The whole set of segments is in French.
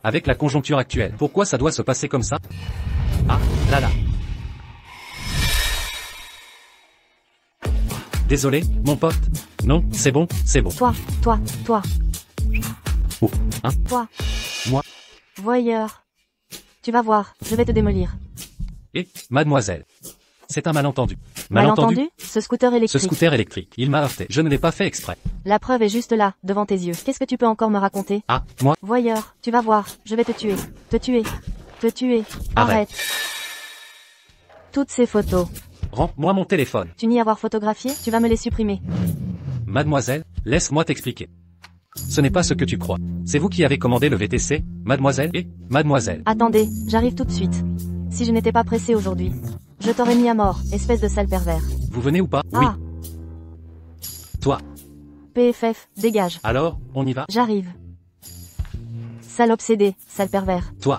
avec la conjoncture actuelle. Pourquoi ça doit se passer comme ça? Ah, là là. Désolé, mon pote. Non, c'est bon, c'est bon. Toi. Oh, hein? Toi. Moi. Voyeur. Tu vas voir, je vais te démolir. Et, mademoiselle. C'est un malentendu. Malentendu? Ce scooter électrique. Ce scooter électrique, il m'a heurté. Je ne l'ai pas fait exprès. La preuve est juste là, devant tes yeux. Qu'est-ce que tu peux encore me raconter? Ah, moi? Voyeur, tu vas voir, je vais te tuer. Te tuer. Arrête. Toutes ces photos. Rends-moi mon téléphone. Tu n'y avoir photographié, tu vas me les supprimer. Mademoiselle, laisse-moi t'expliquer. Ce n'est pas ce que tu crois. C'est vous qui avez commandé le VTC, mademoiselle et mademoiselle. Attendez, j'arrive tout de suite. Si je n'étais pas pressé aujourd'hui, je t'aurais mis à mort, espèce de sale pervers. Vous venez ou pas? Oui. Ah, Toi. PFF, dégage. Alors, on y va? J'arrive. Sale obsédé, sale pervers. Toi.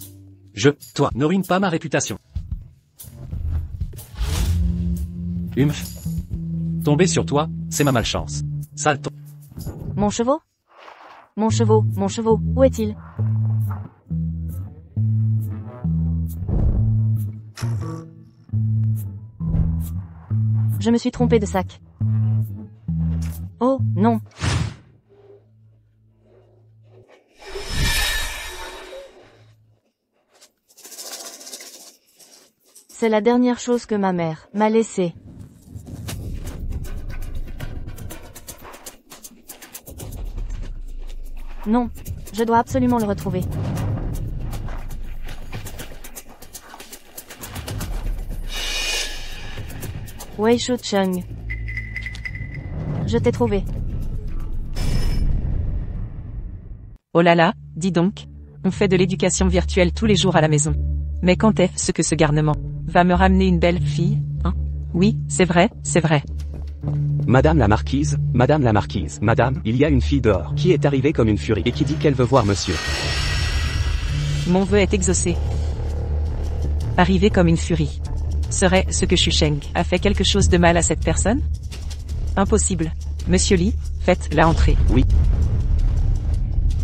Ne ruine pas ma réputation. Humph. Tomber sur toi, c'est ma malchance. Sale ton... Mon chevaux, où est-il? Je me suis trompé de sac. Oh, non. C'est la dernière chose que ma mère m'a laissée. Non, je dois absolument le retrouver. Wei Shu-chung. Je t'ai trouvé. Oh là là, dis donc. On fait de l'éducation virtuelle tous les jours à la maison. Mais quand est-ce que ce garnement va me ramener une belle fille, hein? Oui, c'est vrai. Madame la marquise, madame, il y a une fille dehors qui est arrivée comme une furie et qui dit qu'elle veut voir monsieur. Mon vœu est exaucé. Arrivé comme une furie. Serait-ce que Shusheng a fait quelque chose de mal à cette personne? Impossible. Monsieur Lee, faites-la entrer. Oui.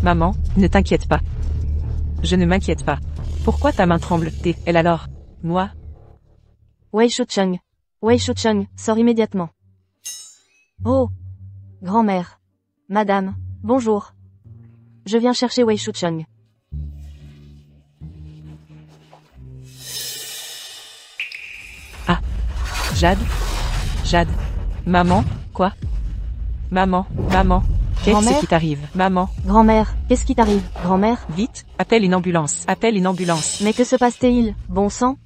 Maman, ne t'inquiète pas. Je ne m'inquiète pas. Pourquoi ta main tremble, elle alors? Moi? Wei Shu-chung, sors immédiatement. Oh, grand-mère. Madame, bonjour. Je viens chercher Wei Shu-chung. Ah. Jade. Maman, quoi? Maman, qu'est-ce Grand-mère? qui t'arrive? Maman, Grand-mère, qu'est-ce qui t'arrive? Grand-mère? vite, appelle une ambulance. Mais que se passe-t-il, bon sang?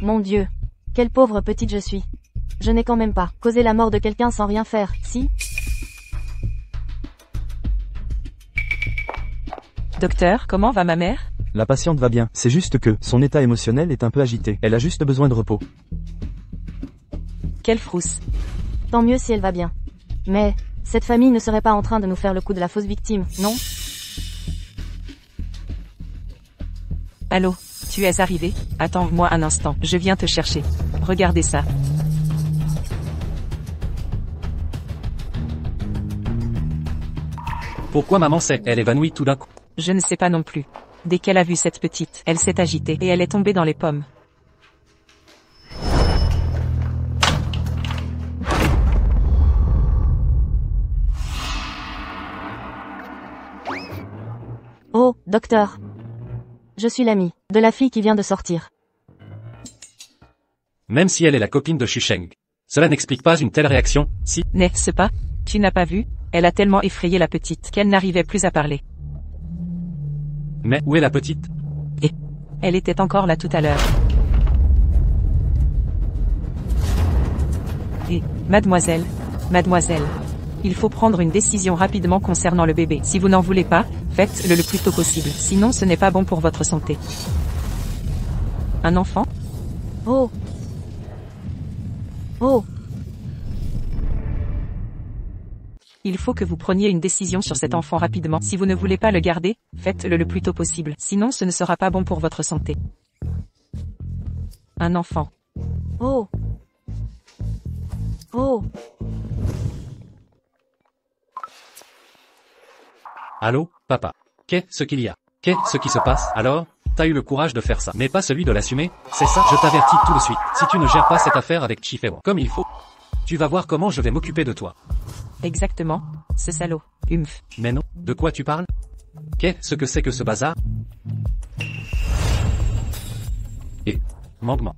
Mon Dieu. Quelle pauvre petite je suis. Je n'ai quand même pas causé la mort de quelqu'un sans rien faire, si? Docteur, comment va ma mère? La patiente va bien, c'est juste que son état émotionnel est un peu agité. Elle a juste besoin de repos. Quelle frousse. Tant mieux si elle va bien. Mais, cette famille ne serait pas en train de nous faire le coup de la fausse victime, non? Allô, tu es arrivé? Attends-moi un instant, je viens te chercher. Regardez ça. Pourquoi maman elle évanouit tout d'un coup? Je ne sais pas non plus. Dès qu'elle a vu cette petite, elle s'est agitée et elle est tombée dans les pommes. Oh, docteur. Je suis l'amie de la fille qui vient de sortir. Même si elle est la copine de Shusheng. Cela n'explique pas une telle réaction, si... N'est-ce pas? Tu n'as pas vu? Elle a tellement effrayé la petite qu'elle n'arrivait plus à parler. Mais où est la petite? Elle était encore là tout à l'heure. Et, mademoiselle, il faut prendre une décision rapidement concernant le bébé. Si vous n'en voulez pas, faites-le le plus tôt possible. Sinon ce n'est pas bon pour votre santé. Un enfant? Oh. Il faut que vous preniez une décision sur cet enfant rapidement. Si vous ne voulez pas le garder, faites-le le plus tôt possible. Sinon ce ne sera pas bon pour votre santé. Un enfant. Oh. Allô, papa. Qu'est-ce qu'il y a? Qu'est-ce qui se passe? Alors, t'as eu le courage de faire ça, mais pas celui de l'assumer, c'est ça? Je t'avertis tout de suite, si tu ne gères pas cette affaire avec Chifewo comme il faut, tu vas voir comment je vais m'occuper de toi. Exactement, ce salaud. Humph. Mais non, de quoi tu parles? Qu'est-ce que c'est que ce bazar? Et, manquement.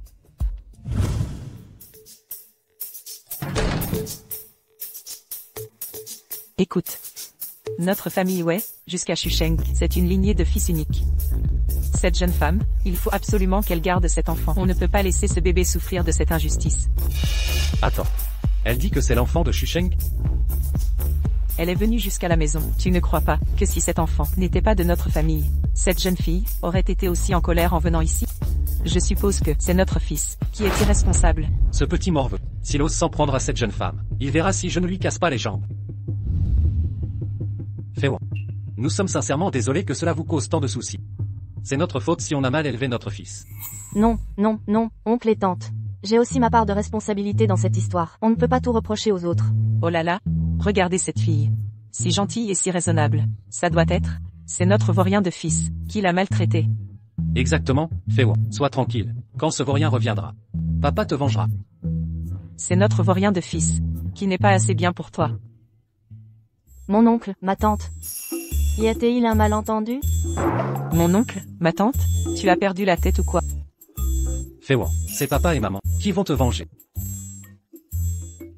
Écoute. Notre famille Wei, jusqu'à Shusheng, c'est une lignée de fils uniques. Cette jeune femme, il faut absolument qu'elle garde cet enfant. On ne peut pas laisser ce bébé souffrir de cette injustice. Attends. Elle dit que c'est l'enfant de Shusheng? Elle est venue jusqu'à la maison. Tu ne crois pas que si cet enfant n'était pas de notre famille, cette jeune fille aurait été aussi en colère en venant ici? Je suppose que c'est notre fils qui est irresponsable. Ce petit morveux, s'il ose s'en prendre à cette jeune femme, il verra si je ne lui casse pas les jambes. Féwan. Nous sommes sincèrement désolés que cela vous cause tant de soucis. C'est notre faute si on a mal élevé notre fils. Non, non, non, oncle et tante. J'ai aussi ma part de responsabilité dans cette histoire. On ne peut pas tout reprocher aux autres. Oh là là, regardez cette fille. Si gentille et si raisonnable. Ça doit être. C'est notre vaurien de fils qui l'a maltraité. Exactement, Féwan. Sois tranquille. Quand ce vaurien reviendra, papa te vengera. C'est notre vaurien de fils qui n'est pas assez bien pour toi. Mon oncle, ma tante. Y a-t-il un malentendu? Mon oncle, ma tante, tu as perdu la tête ou quoi? Féwan, c'est papa et maman qui vont te venger.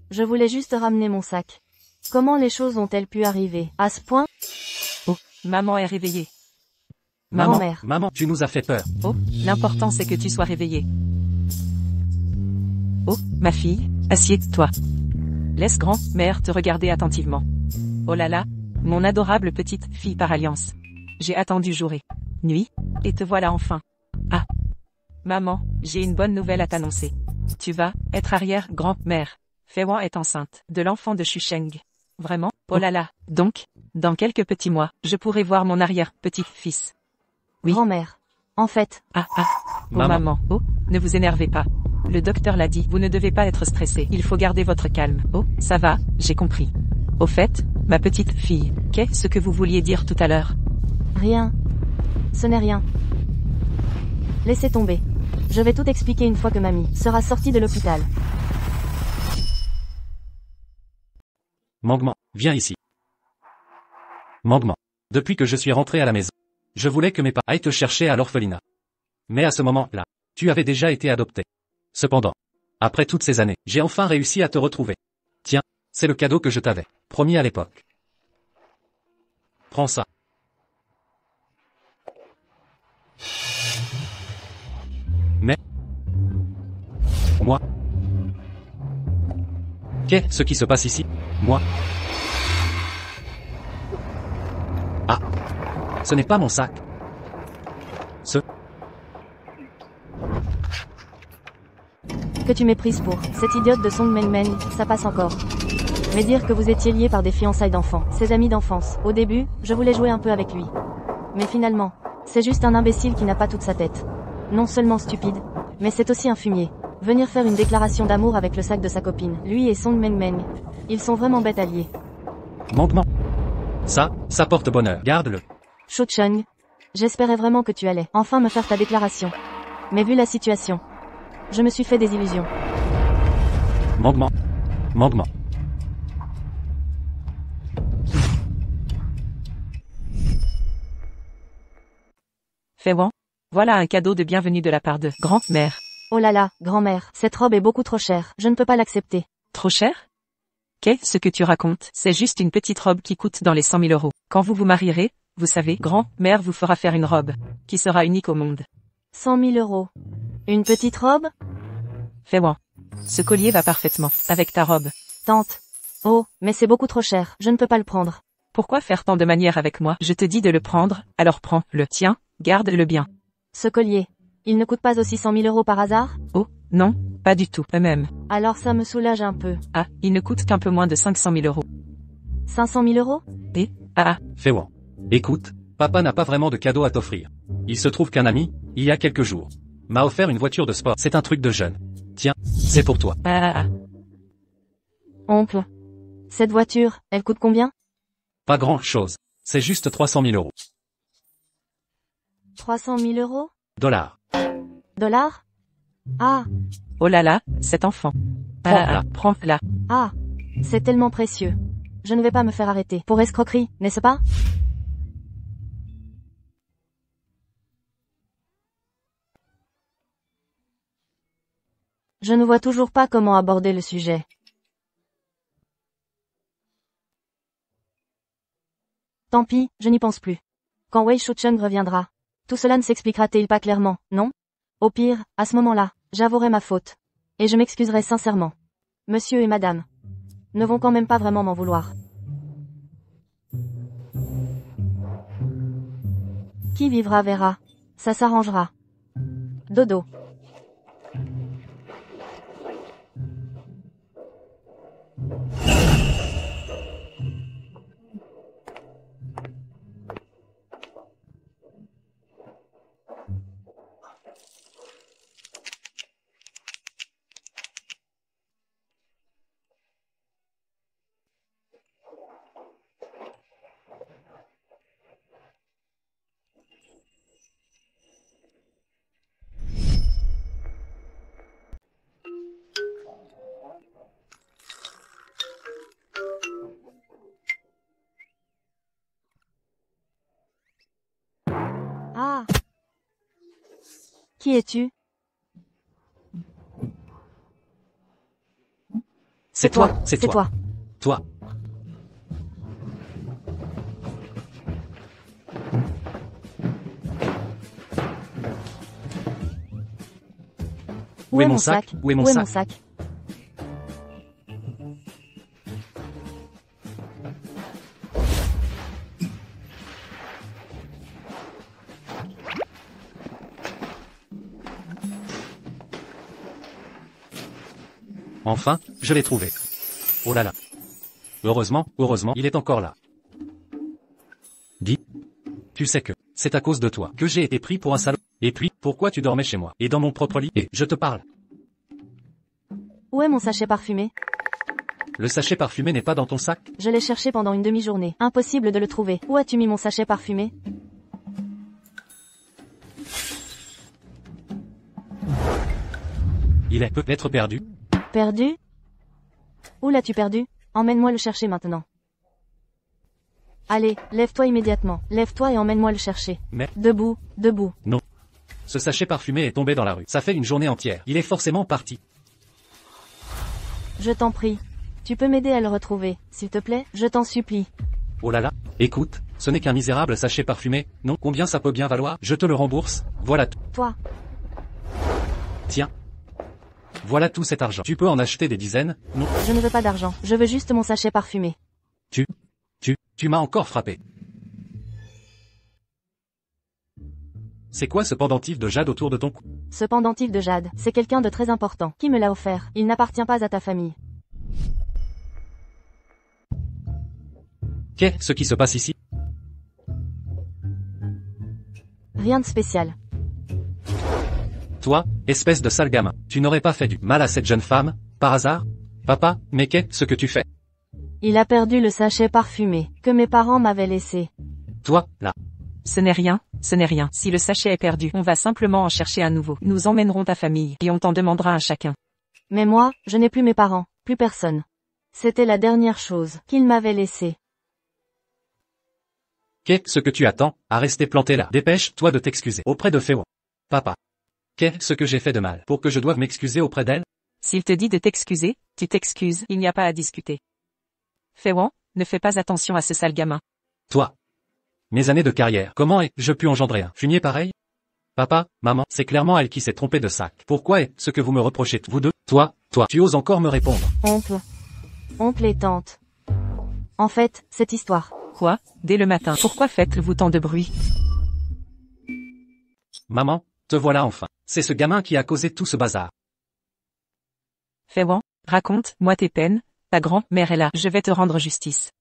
Je voulais juste ramener mon sac. Comment les choses ont-elles pu arriver à ce point? Oh, maman est réveillée. Grand-mère. Maman, tu nous as fait peur. Oh, l'important c'est que tu sois réveillée. Oh, ma fille, assieds-toi. Laisse grand-mère te regarder attentivement. Oh là là, mon adorable petite fille par alliance. J'ai attendu jour et nuit, et te voilà enfin. Ah. Maman, j'ai une bonne nouvelle à t'annoncer. Tu vas être arrière-grand-mère. Féwan est enceinte de l'enfant de Shusheng. Vraiment? Oh là là. Donc, dans quelques petits mois, je pourrai voir mon arrière-petit-fils. Oui. Grand-mère. En fait. Ah. Oh maman. Oh, ne vous énervez pas. Le docteur l'a dit, vous ne devez pas être stressé. Il faut garder votre calme. Oh, ça va, j'ai compris. Au fait, ma petite fille, qu'est-ce que vous vouliez dire tout à l'heure? Rien. Ce n'est rien. Laissez tomber. Je vais tout expliquer une fois que mamie sera sortie de l'hôpital. Manquement, viens ici. Manquement. Depuis que je suis rentré à la maison, je voulais que mes parents aillent te chercher à l'orphelinat. Mais à ce moment-là, tu avais déjà été adopté. Cependant, après toutes ces années, j'ai enfin réussi à te retrouver. Tiens, c'est le cadeau que je t'avais promis à l'époque. Prends ça. Mais... moi... Qu'est-ce qui se passe ici? Moi... Ah... ce n'est pas mon sac. Que tu méprises pour cette idiote de Song Meng, ça passe encore. Mais dire que vous étiez liés par des fiançailles d'enfants, ses amis d'enfance. Au début, je voulais jouer un peu avec lui. Mais finalement, c'est juste un imbécile qui n'a pas toute sa tête. Non seulement stupide, mais c'est aussi un fumier. Venir faire une déclaration d'amour avec le sac de sa copine. Lui et Song Meng, ils sont vraiment bêtes alliés. Manquement. Ça porte bonheur. Garde-le. Cho Chung, j'espérais vraiment que tu allais enfin me faire ta déclaration. Mais vu la situation, je me suis fait des illusions. Manquement. Manquement. Féwan, voilà un cadeau de bienvenue de la part de grand-mère. Oh là là, grand-mère, cette robe est beaucoup trop chère, je ne peux pas l'accepter. Trop cher? Qu'est-ce que tu racontes? C'est juste une petite robe qui coûte dans les 100 000 euros. Quand vous vous marierez, vous savez, grand-mère vous fera faire une robe qui sera unique au monde. 100 000 euros. Une petite robe? Féwan, ce collier va parfaitement avec ta robe. Tante. Oh, mais c'est beaucoup trop cher, je ne peux pas le prendre. Pourquoi faire tant de manières avec moi? Je te dis de le prendre, alors prends-le. Tiens, garde-le bien. Ce collier, il ne coûte pas aussi 100 000 euros par hasard? Oh, non, pas du tout, même. Alors ça me soulage un peu. Ah, il ne coûte qu'un peu moins de 500 000 euros. 500 000 euros? Et, ah. Féwan. Écoute, papa n'a pas vraiment de cadeau à t'offrir. Il se trouve qu'un ami, il y a quelques jours, m'a offert une voiture de sport. C'est un truc de jeune. Tiens, c'est pour toi. Ah. Oncle. Cette voiture, elle coûte combien? Pas grand chose. C'est juste 300 000 euros. 300 000 euros? Dollars. Dollars? Ah, Oh là là, cet enfant. Prends-la. Prends-la. ah, c'est tellement précieux. Je ne vais pas me faire arrêter. Pour escroquerie, n'est-ce pas? Je ne vois toujours pas comment aborder le sujet. Tant pis, je n'y pense plus. Quand Wei Shucheng reviendra, tout cela ne s'expliquera-t-il pas clairement, non? Au pire, à ce moment-là, j'avouerai ma faute. Et je m'excuserai sincèrement. Monsieur et madame ne vont quand même pas vraiment m'en vouloir. Qui vivra verra. Ça s'arrangera. Dodo. Ah. Qui es-tu? C'est toi, c'est toi. Toi. Où est mon sac? Où est mon sac? Enfin, je l'ai trouvé. Oh là là. Heureusement, il est encore là. Dis. Tu sais que, c'est à cause de toi que j'ai été pris pour un salaud. Et puis, pourquoi tu dormais chez moi, et dans mon propre lit, et je te parle. Où est mon sachet parfumé? Le sachet parfumé n'est pas dans ton sac? Je l'ai cherché pendant une demi-journée. Impossible de le trouver. Où as-tu mis mon sachet parfumé? Il est peut-être perdu. Perdu? Où l'as-tu perdu? Emmène-moi le chercher maintenant. Allez, lève-toi immédiatement. Lève-toi et emmène-moi le chercher. Mais... Debout, debout. Non. Ce sachet parfumé est tombé dans la rue. Ça fait une journée entière. Il est forcément parti. Je t'en prie. Tu peux m'aider à le retrouver, s'il te plaît? Je t'en supplie. Oh là là. Écoute, ce n'est qu'un misérable sachet parfumé. Non, combien ça peut bien valoir? Je te le rembourse. Voilà tout. Toi. Tiens. Voilà tout cet argent. Tu peux en acheter des dizaines? Non. Je ne veux pas d'argent. Je veux juste mon sachet parfumé. Tu m'as encore frappé. C'est quoi ce pendentif de jade autour de ton cou? Ce pendentif de jade, c'est quelqu'un de très important. Qui me l'a offert? Il n'appartient pas à ta famille. Qu'est-ce qui se passe ici? Rien de spécial. Toi, espèce de sale gamin, tu n'aurais pas fait du mal à cette jeune femme, par hasard? Papa, mais qu'est-ce que tu fais? Il a perdu le sachet parfumé, que mes parents m'avaient laissé. Toi, là. Ce n'est rien, ce n'est rien. Si le sachet est perdu, on va simplement en chercher un nouveau. Nous emmènerons ta famille, et on t'en demandera un chacun. Mais moi, je n'ai plus mes parents, plus personne. C'était la dernière chose qu'ils m'avaient laissée. Qu'est-ce que tu attends, à rester planté là? Dépêche-toi de t'excuser auprès de Féon. Papa. Qu'est-ce que j'ai fait de mal pour que je doive m'excuser auprès d'elle? S'il te dit de t'excuser, tu t'excuses, il n'y a pas à discuter. Féwan, ne fais pas attention à ce sale gamin. Toi. Mes années de carrière, comment ai-je pu engendrer un fumier pareil? Papa, maman, c'est clairement elle qui s'est trompée de sac. Pourquoi est-ce que vous me reprochez, vous deux? Toi, tu oses encore me répondre? Oncle et tante. En fait, cette histoire. Quoi? Dès le matin, pourquoi faites-vous tant de bruit? Maman, te voilà enfin. C'est ce gamin qui a causé tout ce bazar. Féwan, raconte-moi tes peines, ta grand-mère est là, je vais te rendre justice.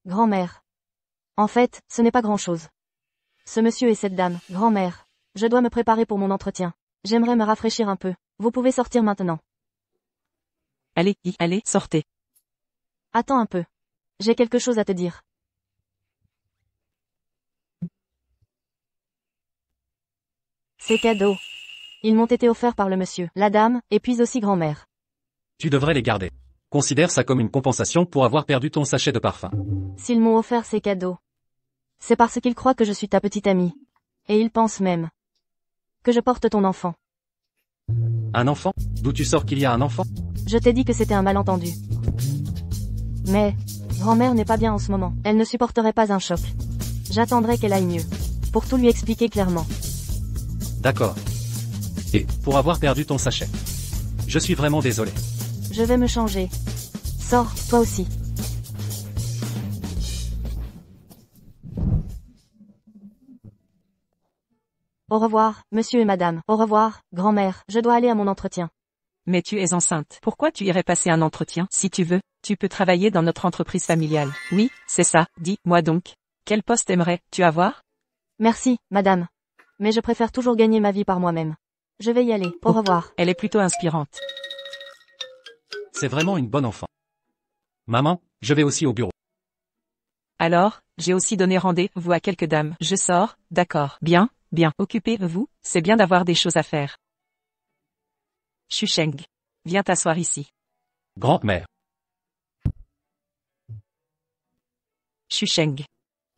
Grand-mère. En fait, ce n'est pas grand-chose. Ce monsieur et cette dame, grand-mère. Je dois me préparer pour mon entretien. J'aimerais me rafraîchir un peu. Vous pouvez sortir maintenant. Allez, sortez. Attends un peu. J'ai quelque chose à te dire. Ces cadeaux. Ils m'ont été offerts par le monsieur, la dame, et puis aussi grand-mère. Tu devrais les garder. Considère ça comme une compensation pour avoir perdu ton sachet de parfum. S'ils m'ont offert ces cadeaux, c'est parce qu'ils croient que je suis ta petite amie. Et ils pensent même que je porte ton enfant. Un enfant? D'où tu sors qu'il y a un enfant? Je t'ai dit que c'était un malentendu. Mais, grand-mère n'est pas bien en ce moment. Elle ne supporterait pas un choc. J'attendrai qu'elle aille mieux. Pour tout lui expliquer clairement. D'accord. Et, pour avoir perdu ton sachet. Je suis vraiment désolé. Je vais me changer. Sors, toi aussi. Au revoir, monsieur et madame. Au revoir, grand-mère. Je dois aller à mon entretien. Mais tu es enceinte. Pourquoi tu irais passer un entretien? Si tu veux, tu peux travailler dans notre entreprise familiale. Oui, c'est ça. Dis-moi donc. Quel poste aimerais-tu avoir? Merci, madame. Mais je préfère toujours gagner ma vie par moi-même. Je vais y aller. Au revoir. Elle est plutôt inspirante. C'est vraiment une bonne enfant. Maman, je vais aussi au bureau. Alors, j'ai aussi donné rendez-vous à quelques dames. Je sors, d'accord. Bien, bien. Occupez-vous, c'est bien d'avoir des choses à faire. Shusheng. Viens t'asseoir ici. Grand-mère. Shusheng.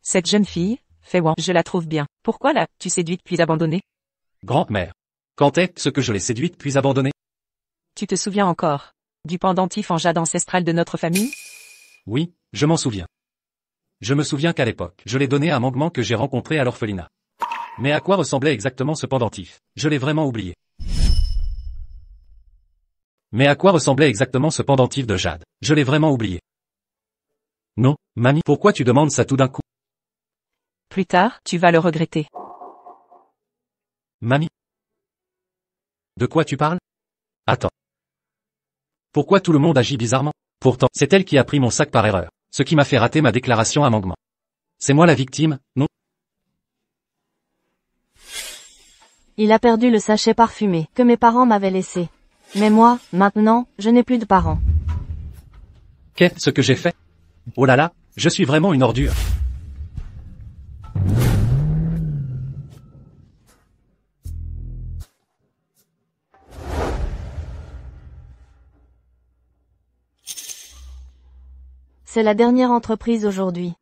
Cette jeune fille, Fei Wan, je la trouve bien. Pourquoi l'as-tu séduite puis abandonnée? Grand-mère. Quand est-ce que je l'ai séduite puis abandonnée? Tu te souviens encore du pendentif en jade ancestral de notre famille? Oui, je m'en souviens. Je me souviens qu'à l'époque, je l'ai donné à un Mangman que j'ai rencontré à l'orphelinat. Mais à quoi ressemblait exactement ce pendentif? Je l'ai vraiment oublié. Mais à quoi ressemblait exactement ce pendentif de jade? Je l'ai vraiment oublié. Non, mamie, pourquoi tu demandes ça tout d'un coup? Plus tard, tu vas le regretter. Mamie. De quoi tu parles? Attends. Pourquoi tout le monde agit bizarrement? Pourtant, c'est elle qui a pris mon sac par erreur, ce qui m'a fait rater ma déclaration à Mangman. C'est moi la victime, non? Il a perdu le sachet parfumé que mes parents m'avaient laissé. Mais moi, maintenant, je n'ai plus de parents. Qu'est-ce que j'ai fait? Oh là là, je suis vraiment une ordure. C'est la dernière entreprise aujourd'hui.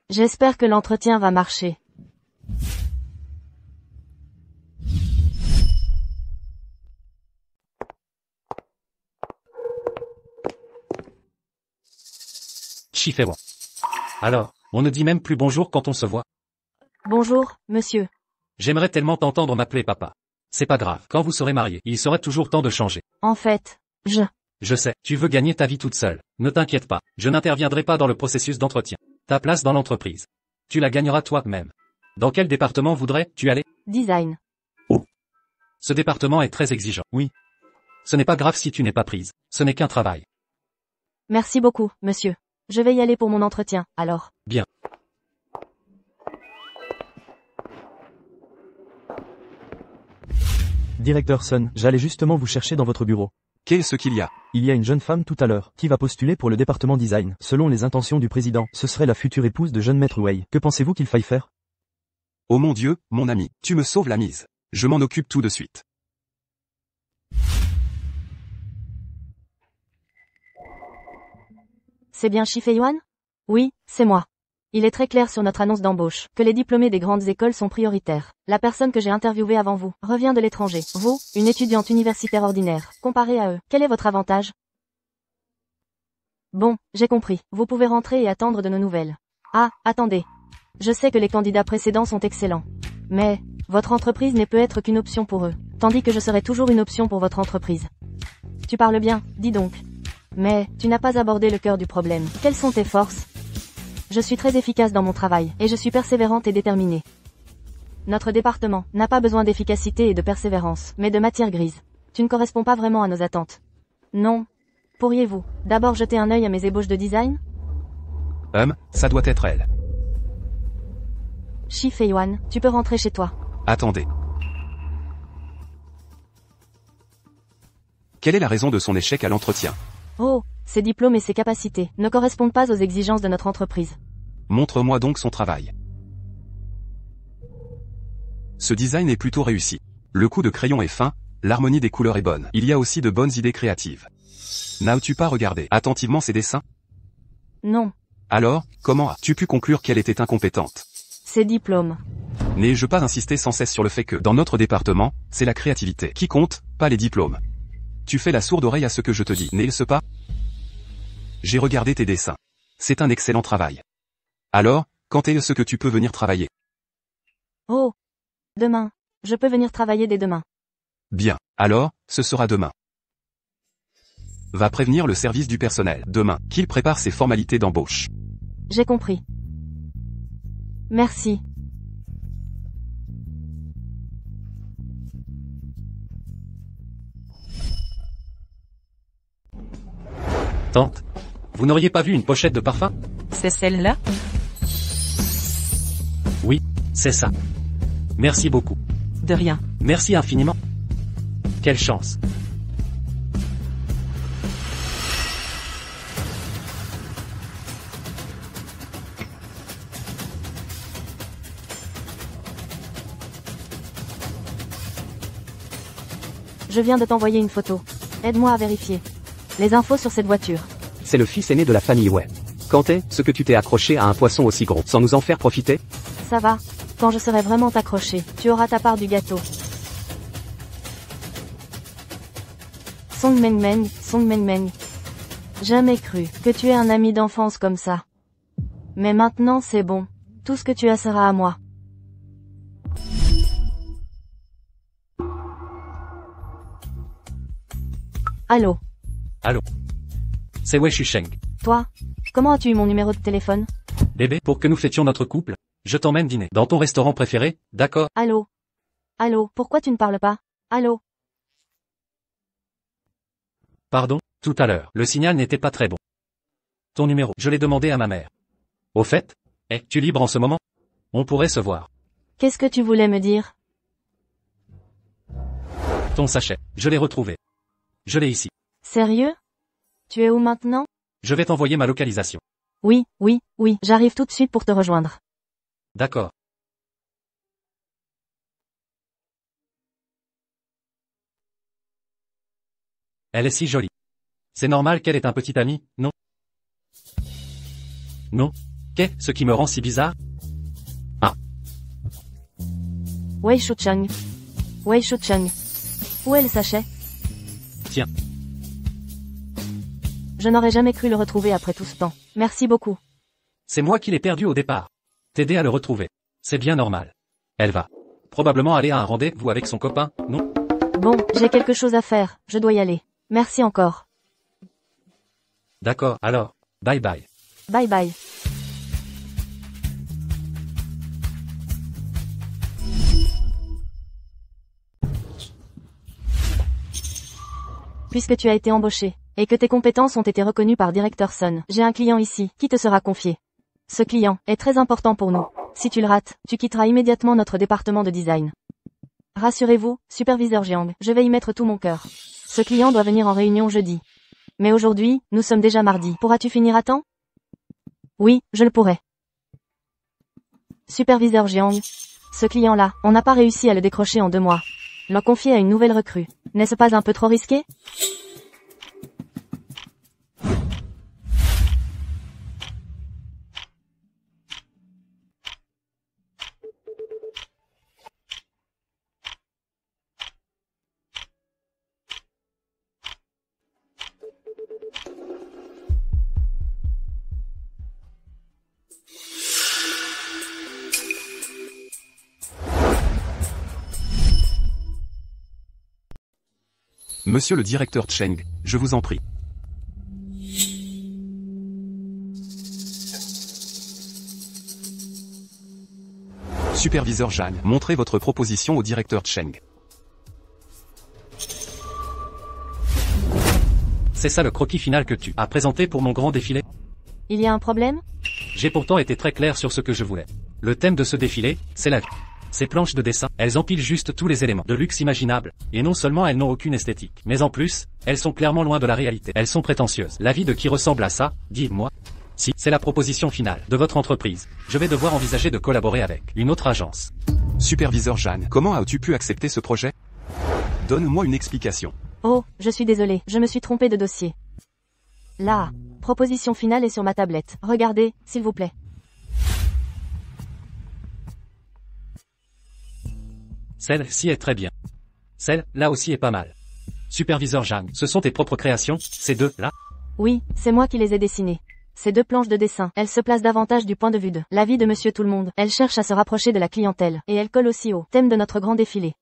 J'espère que l'entretien va marcher. Chifewa. Alors, on ne dit même plus bonjour quand on se voit. Bonjour, monsieur. J'aimerais tellement t'entendre m'appeler papa. C'est pas grave, quand vous serez mariés, il sera toujours temps de changer. En fait, Je sais, tu veux gagner ta vie toute seule. Ne t'inquiète pas, je n'interviendrai pas dans le processus d'entretien. Ta place dans l'entreprise. Tu la gagneras toi-même. Dans quel département voudrais-tu aller? Design. Ce département est très exigeant. Oui. Ce n'est pas grave si tu n'es pas prise. Ce n'est qu'un travail. Merci beaucoup, monsieur. Je vais y aller pour mon entretien, alors. Bien. Directeur Sun, j'allais justement vous chercher dans votre bureau. Qu'est-ce qu'il y a? Il y a une jeune femme tout à l'heure, qui va postuler pour le département design. Selon les intentions du président, ce serait la future épouse de jeune maître Wei. Que pensez-vous qu'il faille faire? Oh mon Dieu, mon ami, tu me sauves la mise. Je m'en occupe tout de suite. C'est bien Shifei-Yuan? Oui, c'est moi. Il est très clair sur notre annonce d'embauche que les diplômés des grandes écoles sont prioritaires. La personne que j'ai interviewée avant vous revient de l'étranger. Vous, une étudiante universitaire ordinaire, comparée à eux, quel est votre avantage? Bon, j'ai compris. Vous pouvez rentrer et attendre de nos nouvelles. Ah, attendez. Je sais que les candidats précédents sont excellents. Mais, votre entreprise ne peut être qu'une option pour eux, tandis que je serai toujours une option pour votre entreprise. Tu parles bien, dis donc. Mais, tu n'as pas abordé le cœur du problème. Quelles sont tes forces? Je suis très efficace dans mon travail, et je suis persévérante et déterminée. Notre département n'a pas besoin d'efficacité et de persévérance, mais de matière grise. Tu ne corresponds pas vraiment à nos attentes. Non. Pourriez-vous d'abord jeter un œil à mes ébauches de design? Ça doit être elle. Shifei-Yuan, tu peux rentrer chez toi. Attendez. Quelle est la raison de son échec à l'entretien? Oh, Ses diplômes et ses capacités ne correspondent pas aux exigences de notre entreprise. Montre-moi donc son travail. Ce design est plutôt réussi. Le coup de crayon est fin, l'harmonie des couleurs est bonne. Il y a aussi de bonnes idées créatives. N'as-tu pas regardé attentivement ses dessins? Non. Alors, comment as-tu pu conclure qu'elle était incompétente? Ses diplômes. N'ai-je pas insisté sans cesse sur le fait que, dans notre département, c'est la créativité qui compte, pas les diplômes. Tu fais la sourde oreille à ce que je te dis, n'est-ce pas? J'ai regardé tes dessins. C'est un excellent travail. Alors, quand est-ce que tu peux venir travailler? Oh. Demain. Je peux venir travailler dès demain. Bien. Alors, ce sera demain. Va prévenir le service du personnel, demain, qu'il prépare ses formalités d'embauche. J'ai compris. Merci. Tante, vous n'auriez pas vu une pochette de parfum? C'est celle-là? Oui, c'est ça. Merci beaucoup. De rien. Merci infiniment. Quelle chance. Je viens de t'envoyer une photo. Aide-moi à vérifier. Les infos sur cette voiture. C'est le fils aîné de la famille, ouais. Quand est-ce que tu t'es accroché à un poisson aussi gros, sans nous en faire profiter? Ça va. Quand je serai vraiment accroché, tu auras ta part du gâteau. Song Meng Meng, Song Meng Meng. Jamais cru que tu aies un ami d'enfance comme ça. Mais maintenant c'est bon. Tout ce que tu as sera à moi. Allô? Allô? C'est Wei Shusheng. Toi? Comment as-tu eu mon numéro de téléphone? Bébé, pour que nous fêtions notre couple, je t'emmène dîner dans ton restaurant préféré, d'accord? Allô? Allô, pourquoi tu ne parles pas? Allô? Pardon, tout à l'heure, le signal n'était pas très bon. Ton numéro, je l'ai demandé à ma mère. Au fait, es-tu libre en ce moment? On pourrait se voir. Qu'est-ce que tu voulais me dire? Ton sachet, je l'ai retrouvé. Je l'ai ici. Sérieux? Tu es où maintenant? Je vais t'envoyer ma localisation. Oui, j'arrive tout de suite pour te rejoindre. D'accord. Elle est si jolie. C'est normal qu'elle ait un petit ami, non? Non? Qu'est-ce qui me rend si bizarre? Wei Shucheng. Wei Shucheng. Où est le sachet? Tiens. Je n'aurais jamais cru le retrouver après tout ce temps. Merci beaucoup. C'est moi qui l'ai perdu au départ. T'aider à le retrouver. C'est bien normal. Elle va probablement aller à un rendez-vous avec son copain, non? Bon, j'ai quelque chose à faire, je dois y aller. Merci encore. D'accord, alors, bye bye. Bye bye. Puisque tu as été embauché, et que tes compétences ont été reconnues par Directeur Sun, j'ai un client ici, qui te sera confié. Ce client est très important pour nous. Si tu le rates, tu quitteras immédiatement notre département de design. Rassurez-vous, superviseur Jiang, je vais y mettre tout mon cœur. Ce client doit venir en réunion jeudi. Mais aujourd'hui, nous sommes déjà mardi. Pourras-tu finir à temps? Oui, je le pourrai. Superviseur Jiang. Ce client-là, on n'a pas réussi à le décrocher en 2 mois. L'en confier à une nouvelle recrue. N'est-ce pas un peu trop risqué? Monsieur le directeur Cheng, je vous en prie. Superviseur Zhang, montrez votre proposition au directeur Cheng. C'est ça le croquis final que tu as présenté pour mon grand défilé? Il y a un problème? J'ai pourtant été très clair sur ce que je voulais. Le thème de ce défilé, c'est la vie. Ces planches de dessin, elles empilent juste tous les éléments de luxe imaginables, et non seulement elles n'ont aucune esthétique, mais en plus, elles sont clairement loin de la réalité. Elles sont prétentieuses. La vie de qui ressemble à ça, dis-moi. Si, c'est la proposition finale de votre entreprise. Je vais devoir envisager de collaborer avec une autre agence. Superviseur Jeanne, comment as-tu pu accepter ce projet? Donne-moi une explication. Oh, je suis désolé, je me suis trompé de dossier. Là, proposition finale est sur ma tablette. Regardez, s'il vous plaît. Celle-ci est très bien. Celle-là aussi est pas mal. Superviseur Jeanne, ce sont tes propres créations, ces deux-là? Oui, c'est moi qui les ai dessinées. Ces deux planches de dessin, elles se placent davantage du point de vue de la vie de Monsieur Tout-le-Monde. Elles cherchent à se rapprocher de la clientèle, et elles collent aussi au thème de notre grand défilé.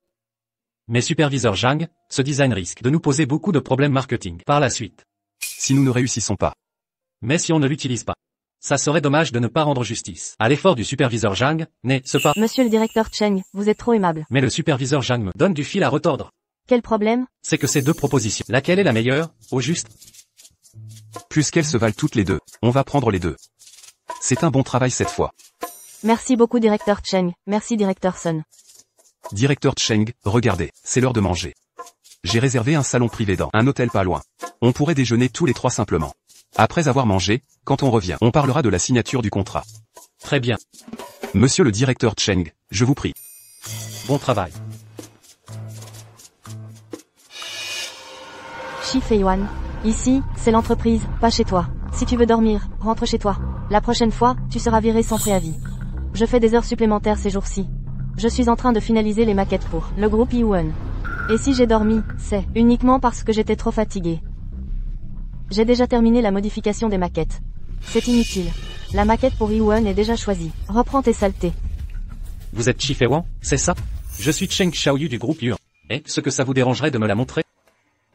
Mais superviseur Zhang, ce design risque de nous poser beaucoup de problèmes marketing par la suite. Si nous ne réussissons pas. Mais si on ne l'utilise pas, ça serait dommage de ne pas rendre justice à l'effort du superviseur Zhang, n'est-ce pas? Monsieur le directeur Cheng, vous êtes trop aimable. Mais le superviseur Zhang me donne du fil à retordre. Quel problème? C'est que ces deux propositions, laquelle est la meilleure, au juste? Puisqu'elles se valent toutes les deux, on va prendre les deux. C'est un bon travail cette fois. Merci beaucoup directeur Cheng, merci directeur Sun. Directeur Cheng, regardez, c'est l'heure de manger. J'ai réservé un salon privé dans un hôtel pas loin. On pourrait déjeuner tous les trois simplement. Après avoir mangé, quand on revient, on parlera de la signature du contrat. Très bien. Monsieur le directeur Cheng, je vous prie. Bon travail. Shi Feiyuan. Ici, c'est l'entreprise, pas chez toi. Si tu veux dormir, rentre chez toi. La prochaine fois, tu seras viré sans préavis. Je fais des heures supplémentaires ces jours-ci. Je suis en train de finaliser les maquettes pour le groupe Yuan. Et si j'ai dormi, c'est uniquement parce que j'étais trop fatigué. J'ai déjà terminé la modification des maquettes. C'est inutile. La maquette pour Yuan est déjà choisie. Reprends tes saletés. Vous êtes Chi Feiwan, c'est ça? Je suis Cheng Xiaoyu du groupe Yuan. Est-ce que ça vous dérangerait de me la montrer?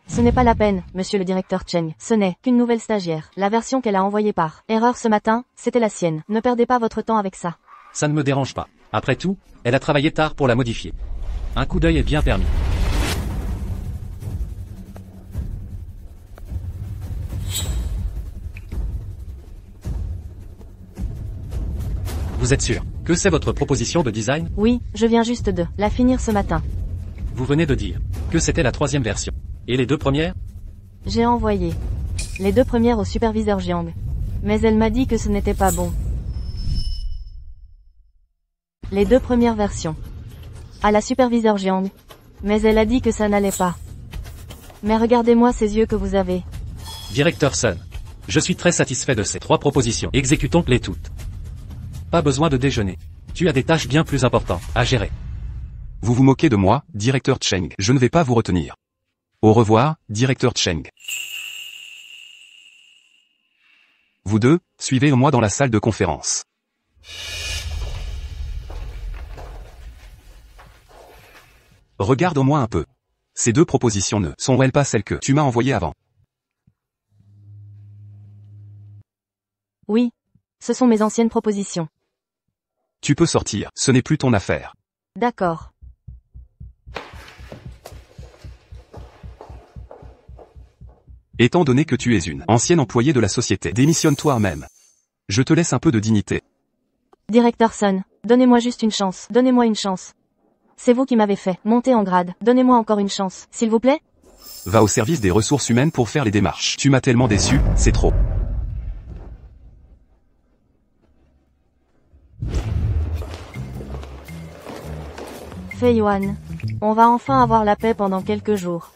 Ce n'est pas la peine, monsieur le directeur Cheng. Ce n'est qu'une nouvelle stagiaire. La version qu'elle a envoyée par erreur ce matin, c'était la sienne. Ne perdez pas votre temps avec ça. Ça ne me dérange pas. Après tout, elle a travaillé tard pour la modifier. Un coup d'œil est bien permis. Vous êtes sûr que c'est votre proposition de design? Oui, je viens juste de la finir ce matin. Vous venez de dire que c'était la troisième version. Et les deux premières? J'ai envoyé les deux premières au superviseur Jiang. Mais elle m'a dit que ce n'était pas bon. Les deux premières versions. À la superviseur Jiang. Mais elle a dit que ça n'allait pas. Mais regardez-moi ces yeux que vous avez. Directeur Sun. Je suis très satisfait de ces trois propositions. Exécutons-les toutes. Pas besoin de déjeuner. Tu as des tâches bien plus importantes à gérer. Vous vous moquez de moi, directeur Cheng. Je ne vais pas vous retenir. Au revoir, directeur Cheng. Vous deux, suivez-moi dans la salle de conférence. Regarde-moi un peu. Ces deux propositions ne sont-elles pas celles que tu m'as envoyées avant? Oui. Ce sont mes anciennes propositions. Tu peux sortir, ce n'est plus ton affaire. D'accord. Étant donné que tu es une ancienne employée de la société, démissionne toi-même. Je te laisse un peu de dignité. Directeur Sun, donnez-moi juste une chance. Donnez-moi une chance. C'est vous qui m'avez fait monter en grade. Donnez-moi encore une chance, s'il vous plaît. Va au service des ressources humaines pour faire les démarches. Tu m'as tellement déçu, c'est trop. Feiyuan. On va enfin avoir la paix pendant quelques jours.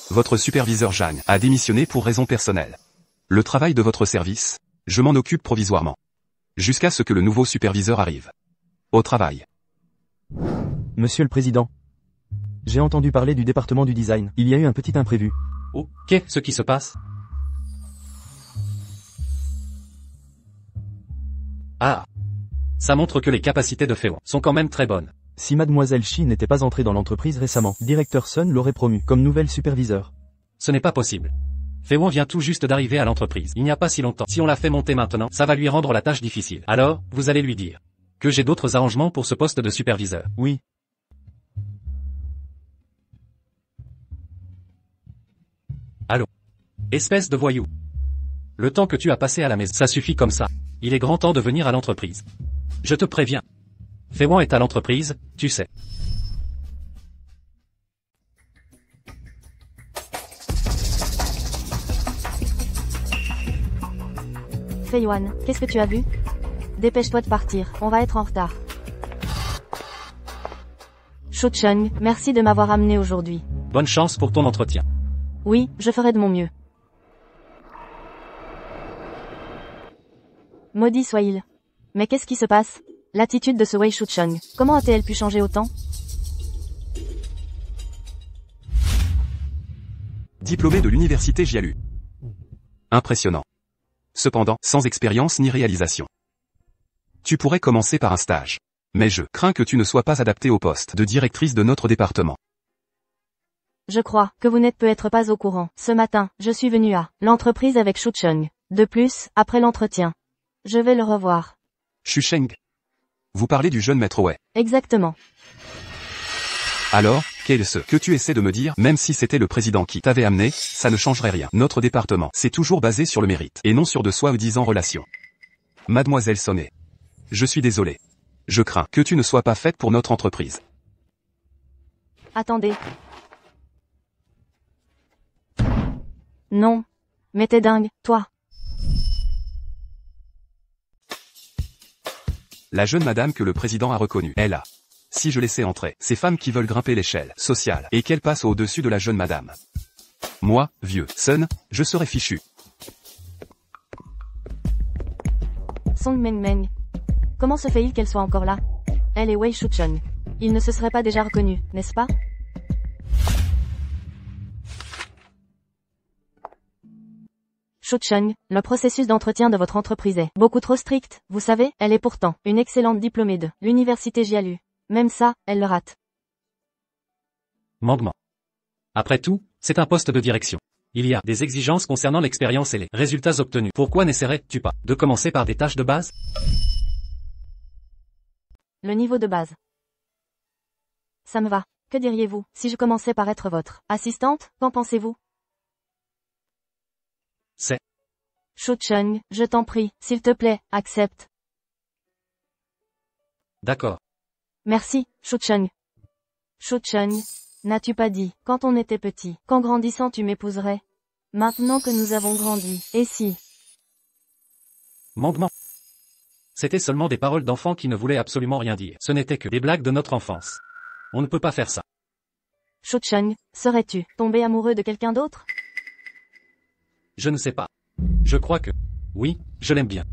Votre superviseur Jeanne a démissionné pour raisons personnelles. Le travail de votre service, je m'en occupe provisoirement. Jusqu'à ce que le nouveau superviseur arrive. Au travail. Monsieur le Président. J'ai entendu parler du département du design. Il y a eu un petit imprévu. Oh, qu'est-ce qui se passe? Ah. Ça montre que les capacités de Feiwan sont quand même très bonnes. Si mademoiselle Shi n'était pas entrée dans l'entreprise récemment, directeur Sun l'aurait promue comme nouvelle superviseur. Ce n'est pas possible. Feiwan vient tout juste d'arriver à l'entreprise. Il n'y a pas si longtemps. Si on la fait monter maintenant, ça va lui rendre la tâche difficile. Alors, vous allez lui dire que j'ai d'autres arrangements pour ce poste de superviseur. Oui. Allô. Espèce de voyou. Le temps que tu as passé à la maison, ça suffit comme ça. Il est grand temps de venir à l'entreprise. Je te préviens. Feiwan est à l'entreprise, tu sais. Feiwan, qu'est-ce que tu as vu? Dépêche-toi de partir, on va être en retard. Shu-Chang, merci de m'avoir amené aujourd'hui. Bonne chance pour ton entretien. Oui, je ferai de mon mieux. Maudit soit-il. Mais qu'est-ce qui se passe? L'attitude de ce Wei Shu-Chang, comment a-t-elle pu changer autant? Diplômé de l'université Jialu. Impressionnant. Cependant, sans expérience ni réalisation. Tu pourrais commencer par un stage. Mais je crains que tu ne sois pas adapté au poste de directrice de notre département. Je crois que vous n'êtes peut-être pas au courant. Ce matin, je suis venu à l'entreprise avec Shu-Chang. De plus, après l'entretien, je vais le revoir. Shu-Chang. Vous parlez du jeune maître Wei. Exactement. Alors, qu'est-ce que tu essaies de me dire? Même si c'était le président qui t'avait amené, ça ne changerait rien. Notre département, c'est toujours basé sur le mérite, et non sur de soi-disant relations. Mademoiselle Sonnet. Je suis désolé. Je crains que tu ne sois pas faite pour notre entreprise. Attendez. Non. Mais t'es dingue, toi. La jeune madame que le président a reconnue, elle a. Si je laissais entrer ces femmes qui veulent grimper l'échelle sociale et qu'elles passent au-dessus de la jeune madame. Moi, vieux Sun, je serais fichu. Song Meng. Comment se fait-il qu'elle soit encore là? Elle est Wei Shu-Chang. Il ne se serait pas déjà reconnu, n'est-ce pas? Shu-Chang, le processus d'entretien de votre entreprise est beaucoup trop strict, vous savez, elle est pourtant une excellente diplômée de l'université Jialu. Même ça, elle le rate. Mandement. Après tout, c'est un poste de direction. Il y a des exigences concernant l'expérience et les résultats obtenus. Pourquoi n'essaierais-tu pas de commencer par des tâches de base? Le niveau de base. Ça me va. Que diriez-vous si je commençais par être votre assistante? Qu'en pensez-vous? C'est. Shu-Chang, je t'en prie, s'il te plaît, accepte. D'accord. Merci, Shu-Chang. Shu-Chang, n'as-tu pas dit, quand on était petit, qu'en grandissant tu m'épouserais? Maintenant que nous avons grandi, et si? Mandement. C'était seulement des paroles d'enfants qui ne voulaient absolument rien dire. Ce n'était que des blagues de notre enfance. On ne peut pas faire ça. Shu-Chang, serais-tu tombé amoureux de quelqu'un d'autre? Je ne sais pas. Je crois que... Oui, je l'aime bien.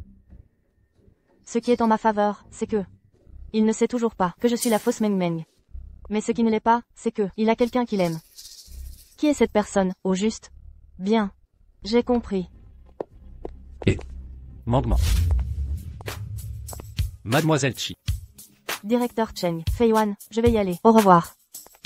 Ce qui est en ma faveur, c'est que... Il ne sait toujours pas que je suis la fausse Meng. Mais ce qui ne l'est pas, c'est que... Il a quelqu'un qui l'aime. Qui est cette personne, au juste? Bien. J'ai compris. Et... Mandement. Mademoiselle Chi. Directeur Cheng, Feiwan, je vais y aller. Au revoir.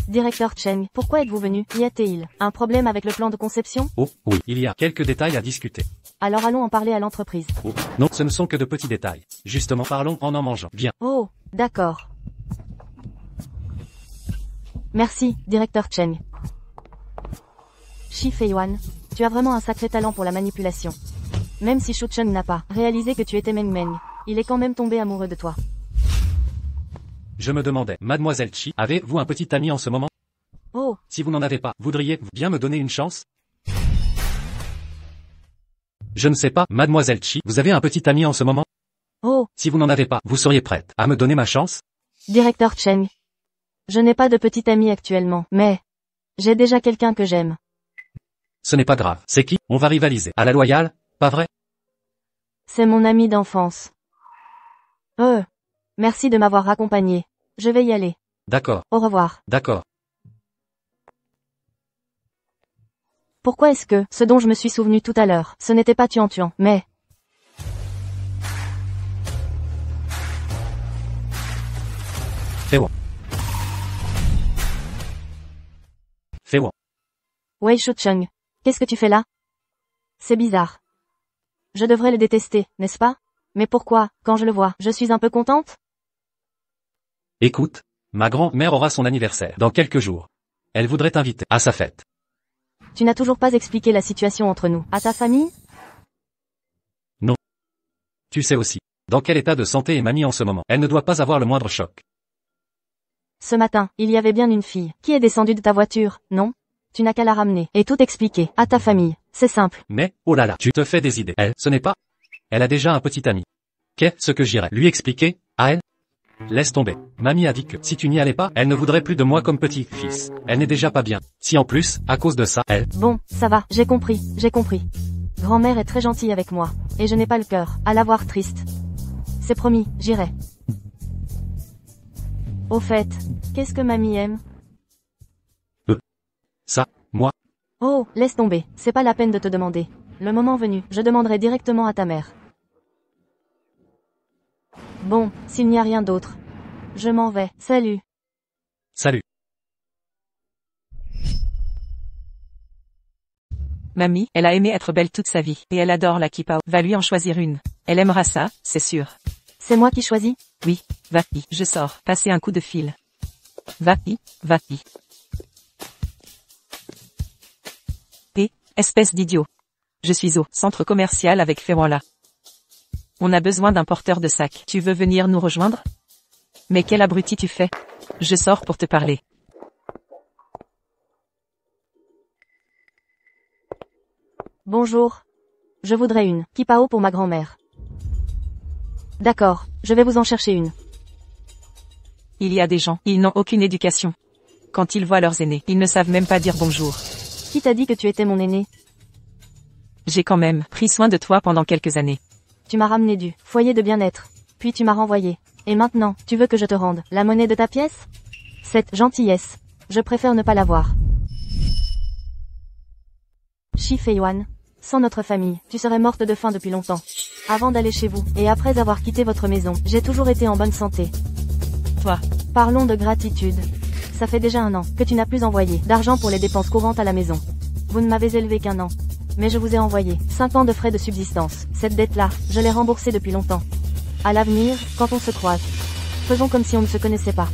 Directeur Cheng, pourquoi êtes-vous venu? Y a-t-il un problème avec le plan de conception? Oh, oui, il y a quelques détails à discuter. Alors allons en parler à l'entreprise. Oh, non, ce ne sont que de petits détails. Justement, parlons en mangeant. Bien. Oh, d'accord. Merci, directeur Cheng. Shi Feiwan, tu as vraiment un sacré talent pour la manipulation. Même si Shu-Chang n'a pas réalisé que tu étais Meng, il est quand même tombé amoureux de toi. Je me demandais, Mademoiselle Chi, avez-vous un petit ami en ce moment? Oh, Si vous n'en avez pas, voudriez-vous bien me donner une chance? Je ne sais pas, Mademoiselle Chi, vous avez un petit ami en ce moment? oh, Si vous n'en avez pas, vous seriez prête à me donner ma chance? directeur Cheng. Je n'ai pas de petit ami actuellement, mais... J'ai déjà quelqu'un que j'aime. Ce n'est pas grave. C'est qui? On va rivaliser. À la loyale, pas vrai? C'est mon ami d'enfance. Merci de m'avoir accompagné. Je vais y aller. D'accord, Au revoir. d'accord. Pourquoi est-ce que, ce dont je me suis souvenu tout à l'heure, ce n'était pas Tuan, mais... Feiwan. Feiwan. Wei Shu-Chang, qu'est-ce que tu fais là? C'est bizarre. Je devrais le détester, n'est-ce pas? Mais pourquoi, quand je le vois, je suis un peu contente? Écoute, ma grand-mère aura son anniversaire dans quelques jours. Elle voudrait t'inviter à sa fête. Tu n'as toujours pas expliqué la situation entre nous. À ta famille? Tu sais aussi. Dans quel état de santé est mamie en ce moment? Elle ne doit pas avoir le moindre choc. Ce matin, il y avait bien une fille qui est descendue de ta voiture, non? Tu n'as qu'à la ramener et tout expliquer à ta famille. C'est simple. Mais, oh là là, tu te fais des idées. Elle, ce n'est pas. Elle a déjà un petit ami. Qu'est-ce que j'irai lui expliquer, à elle? Laisse tomber. Mamie a dit que, si tu n'y allais pas, elle ne voudrait plus de moi comme petit-fils. Elle n'est déjà pas bien. Si en plus, à cause de ça, elle... Bon, ça va, j'ai compris. Grand-mère est très gentille avec moi, et je n'ai pas le cœur à la voir triste. C'est promis, j'irai. Au fait, qu'est-ce que mamie aime? Ça, moi. Oh, laisse tomber, c'est pas la peine de te demander. Le moment venu, je demanderai directement à ta mère. Bon, s'il n'y a rien d'autre. Je m'en vais, salut. Salut. Mamie, elle a aimé être belle toute sa vie, et elle adore la kippa. Va lui en choisir une. Elle aimera ça, c'est sûr. C'est moi qui choisis? Oui, va-y, je sors, passer un coup de fil. Va-y. Espèce d'idiot. Je suis au centre commercial avec Ferrola. On a besoin d'un porteur de sac. Tu veux venir nous rejoindre? Mais quel abruti tu fais? Je sors pour te parler. Bonjour. Je voudrais une kipao pour ma grand-mère. D'accord, je vais vous en chercher une. Il y a des gens, ils n'ont aucune éducation. Quand ils voient leurs aînés, ils ne savent même pas dire bonjour. Qui t'a dit que tu étais mon aîné? J'ai quand même pris soin de toi pendant quelques années. Tu m'as ramené du foyer de bien-être. Puis tu m'as renvoyé. Et maintenant, tu veux que je te rende la monnaie de ta pièce? Cette gentillesse, je préfère ne pas l'avoir. Shi Feiyuan, sans notre famille, tu serais morte de faim depuis longtemps. Avant d'aller chez vous, et après avoir quitté votre maison, j'ai toujours été en bonne santé. Toi. Parlons de gratitude. Ça fait déjà 1 an que tu n'as plus envoyé d'argent pour les dépenses courantes à la maison. Vous ne m'avez élevé qu'1 an. Mais je vous ai envoyé 5 ans de frais de subsistance. Cette dette-là, je l'ai remboursée depuis longtemps. À l'avenir, quand on se croise, faisons comme si on ne se connaissait pas.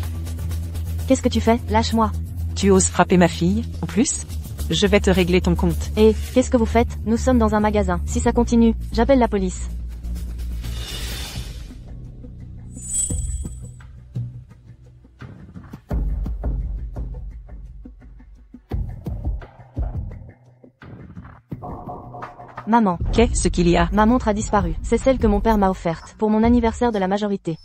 Qu'est-ce que tu fais? Lâche-moi. Tu oses frapper ma fille, en plus? Je vais te régler ton compte. Et, qu'est-ce que vous faites? Nous sommes dans un magasin. Si ça continue, j'appelle la police. Maman. Qu'est-ce qu'il y a? Ma montre a disparu. C'est celle que mon père m'a offerte, pour mon anniversaire de la majorité.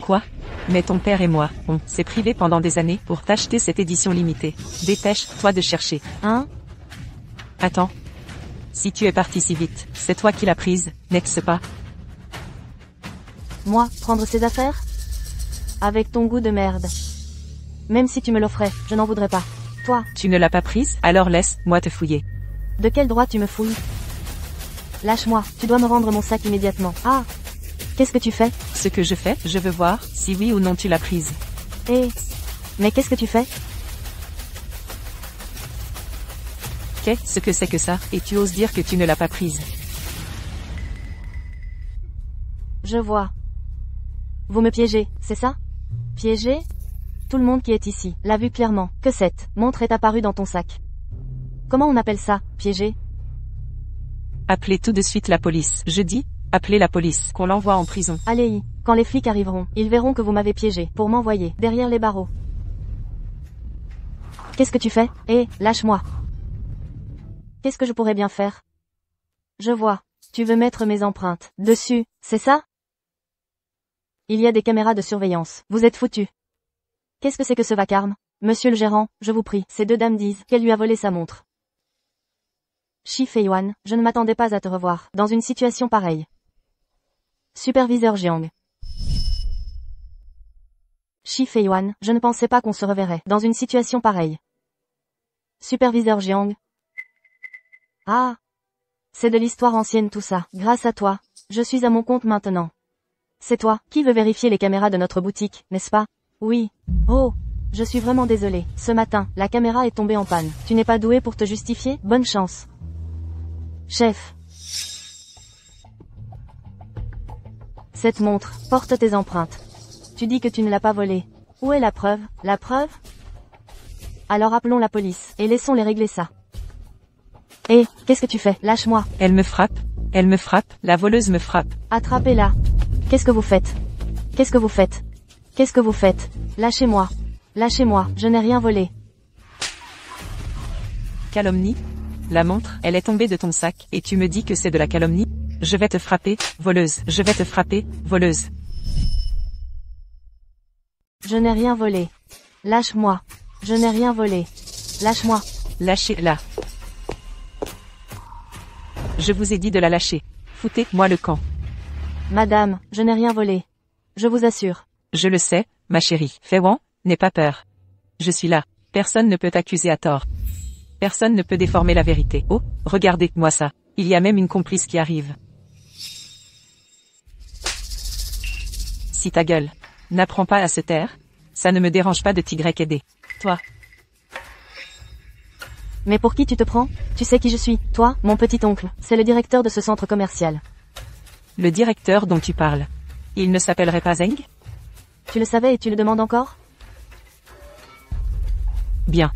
Quoi? Mais ton père et moi, on s'est privés pendant des années pour t'acheter cette édition limitée. Dépêche-toi de chercher. Hein? Attends. Si tu es parti si vite, c'est toi qui l'as prise, n'est-ce pas? Moi, prendre ses affaires? Avec ton goût de merde. Même si tu me l'offrais, je n'en voudrais pas. Toi. Tu ne l'as pas prise? Alors laisse-moi te fouiller. De quel droit tu me fouilles? Lâche-moi, tu dois me rendre mon sac immédiatement. Ah! Qu'est-ce que tu fais? Ce que je fais, je veux voir si oui ou non tu l'as prise. Mais qu'est-ce que tu fais? Qu'est-ce que c'est que ça? Et tu oses dire que tu ne l'as pas prise? Je vois. Vous me piégez, c'est ça? Piégé? Tout le monde qui est ici l'a vu clairement, que cette montre est apparue dans ton sac. Comment on appelle ça, piégé? Appelez tout de suite la police. Je dis, appelez la police, qu'on l'envoie en prison. Allez, quand les flics arriveront, ils verront que vous m'avez piégé, pour m'envoyer derrière les barreaux. Qu'est-ce que tu fais? Lâche-moi. Qu'est-ce que je pourrais bien faire? Je vois. Tu veux mettre mes empreintes dessus, c'est ça? Il y a des caméras de surveillance. Vous êtes foutus. Qu'est-ce que c'est que ce vacarme? Monsieur le gérant, je vous prie, ces 2 dames disent qu'elle lui a volé sa montre. Shi Feiyuan, je ne m'attendais pas à te revoir dans une situation pareille. Superviseur Jiang. Shi Feiyuan, je ne pensais pas qu'on se reverrait dans une situation pareille. Superviseur Jiang. Ah! C'est de l'histoire ancienne tout ça. Grâce à toi, je suis à mon compte maintenant. C'est toi qui veux vérifier les caméras de notre boutique, n'est-ce pas? Oui. Oh! Je suis vraiment désolée. Ce matin, la caméra est tombée en panne. Tu n'es pas doué pour te justifier? Bonne chance. Chef. Cette montre porte tes empreintes. Tu dis que tu ne l'as pas volée. Où est la preuve? La preuve? Alors appelons la police, et laissons-les régler ça. Qu'est-ce que tu fais? Lâche-moi. Elle me frappe? Elle me frappe, la voleuse me frappe. Attrapez-la. Qu'est-ce que vous faites? Qu'est-ce que vous faites? Qu'est-ce que vous faites? Lâchez-moi. Lâchez-moi, je n'ai rien volé. Calomnie? La montre, elle est tombée de ton sac, et tu me dis que c'est de la calomnie? Je vais te frapper, voleuse. Je vais te frapper, voleuse. Je n'ai rien volé. Lâche-moi. Je n'ai rien volé. Lâche-moi. Lâchez-la. Je vous ai dit de la lâcher. Foutez-moi le camp. Madame, je n'ai rien volé. Je vous assure. Je le sais, ma chérie. Feiwan, n'aie pas peur. Je suis là. Personne ne peut t'accuser à tort. Personne ne peut déformer la vérité. Oh, regardez-moi ça. Il y a même une complice qui arrive. Si ta gueule. N'apprends pas à se taire. Ça ne me dérange pas de t'y-aider. Toi. Mais pour qui tu te prends? Tu sais qui je suis, toi, mon petit-oncle. C'est le directeur de ce centre commercial. Le directeur dont tu parles. Il ne s'appellerait pas Zeng? Tu le savais et tu le demandes encore? Bien.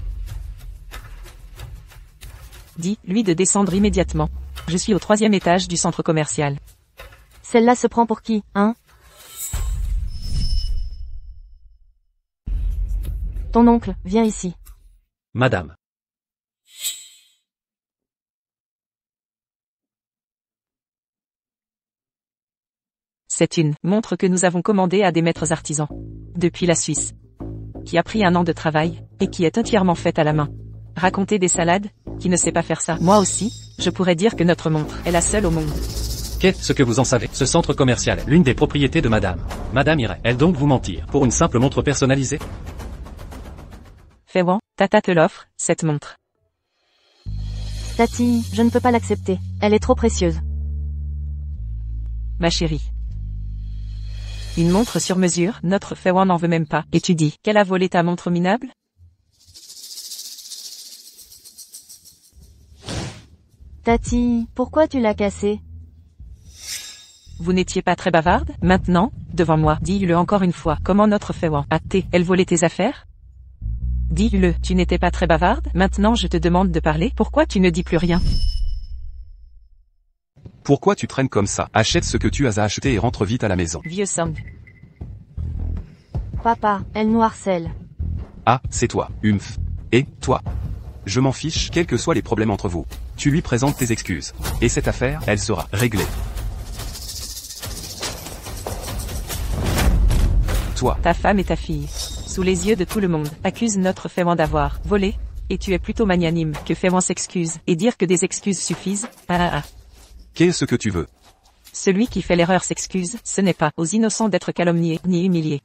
Dis-lui de descendre immédiatement. Je suis au 3e étage du centre commercial. Celle-là se prend pour qui, hein? Ton oncle, viens ici. Madame. C'est une montre que nous avons commandée à des maîtres artisans. Depuis la Suisse. Qui a pris 1 an de travail, et qui est entièrement faite à la main. Raconter des salades, qui ne sait pas faire ça. Moi aussi, je pourrais dire que notre montre est la seule au monde. Qu'est-ce que vous en savez? Ce centre commercial est l'une des propriétés de madame. Madame irait-elle donc vous mentir pour une simple montre personnalisée? Feiwan, Tata te l'offre, cette montre. Tati, je ne peux pas l'accepter. Elle est trop précieuse. Ma chérie. Une montre sur mesure, notre Feiwan n'en veut même pas. Et tu dis qu'elle a volé ta montre minable? Tati, pourquoi tu l'as cassée? Vous n'étiez pas très bavarde? Maintenant, devant moi, dis-le encore une fois. Comment notre Feiwan elle volait tes affaires? Dis-le, tu n'étais pas très bavarde? Maintenant je te demande de parler. Pourquoi tu ne dis plus rien? Pourquoi tu traînes comme ça? Achète ce que tu as à acheter et rentre vite à la maison. Vieux sang. Papa, elle nous harcèle. Ah, c'est toi, Humph. Et, toi? Je m'en fiche, quels que soient les problèmes entre vous. Tu lui présentes tes excuses. Et cette affaire, elle sera réglée. Toi. Ta femme et ta fille, sous les yeux de tout le monde, accusent notre Feiwan d'avoir volé, et tu es plutôt magnanime que Feiwan s'excuse, et dire que des excuses suffisent. Qu'est-ce que tu veux? Celui qui fait l'erreur s'excuse, ce n'est pas aux innocents d'être calomniés, ni humiliés.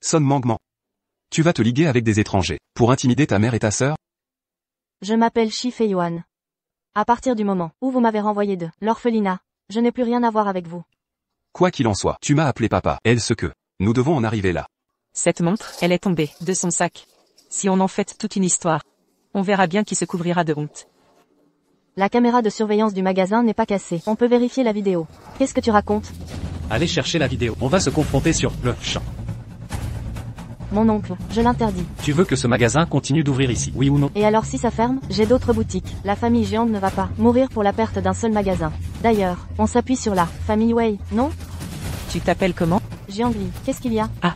Son Mangement. Tu vas te liguer avec des étrangers, pour intimider ta mère et ta sœur? Je m'appelle Shi Feiyuan. À partir du moment où vous m'avez renvoyé de l'orphelinat, je n'ai plus rien à voir avec vous. Quoi qu'il en soit, tu m'as appelé papa. Est-ce que nous devons en arriver là? Cette montre, elle est tombée de son sac. Si on en fait toute une histoire, on verra bien qui se couvrira de honte. La caméra de surveillance du magasin n'est pas cassée. On peut vérifier la vidéo. Qu'est-ce que tu racontes? Allez chercher la vidéo. On va se confronter sur le champ. Mon oncle, je l'interdis. Tu veux que ce magasin continue d'ouvrir ici, oui ou non? Et alors si ça ferme, j'ai d'autres boutiques. La famille Jiang ne va pas mourir pour la perte d'un seul magasin. D'ailleurs, on s'appuie sur la famille Wei, non? Tu t'appelles comment? Jiangli, qu'est-ce qu'il y a? Ah,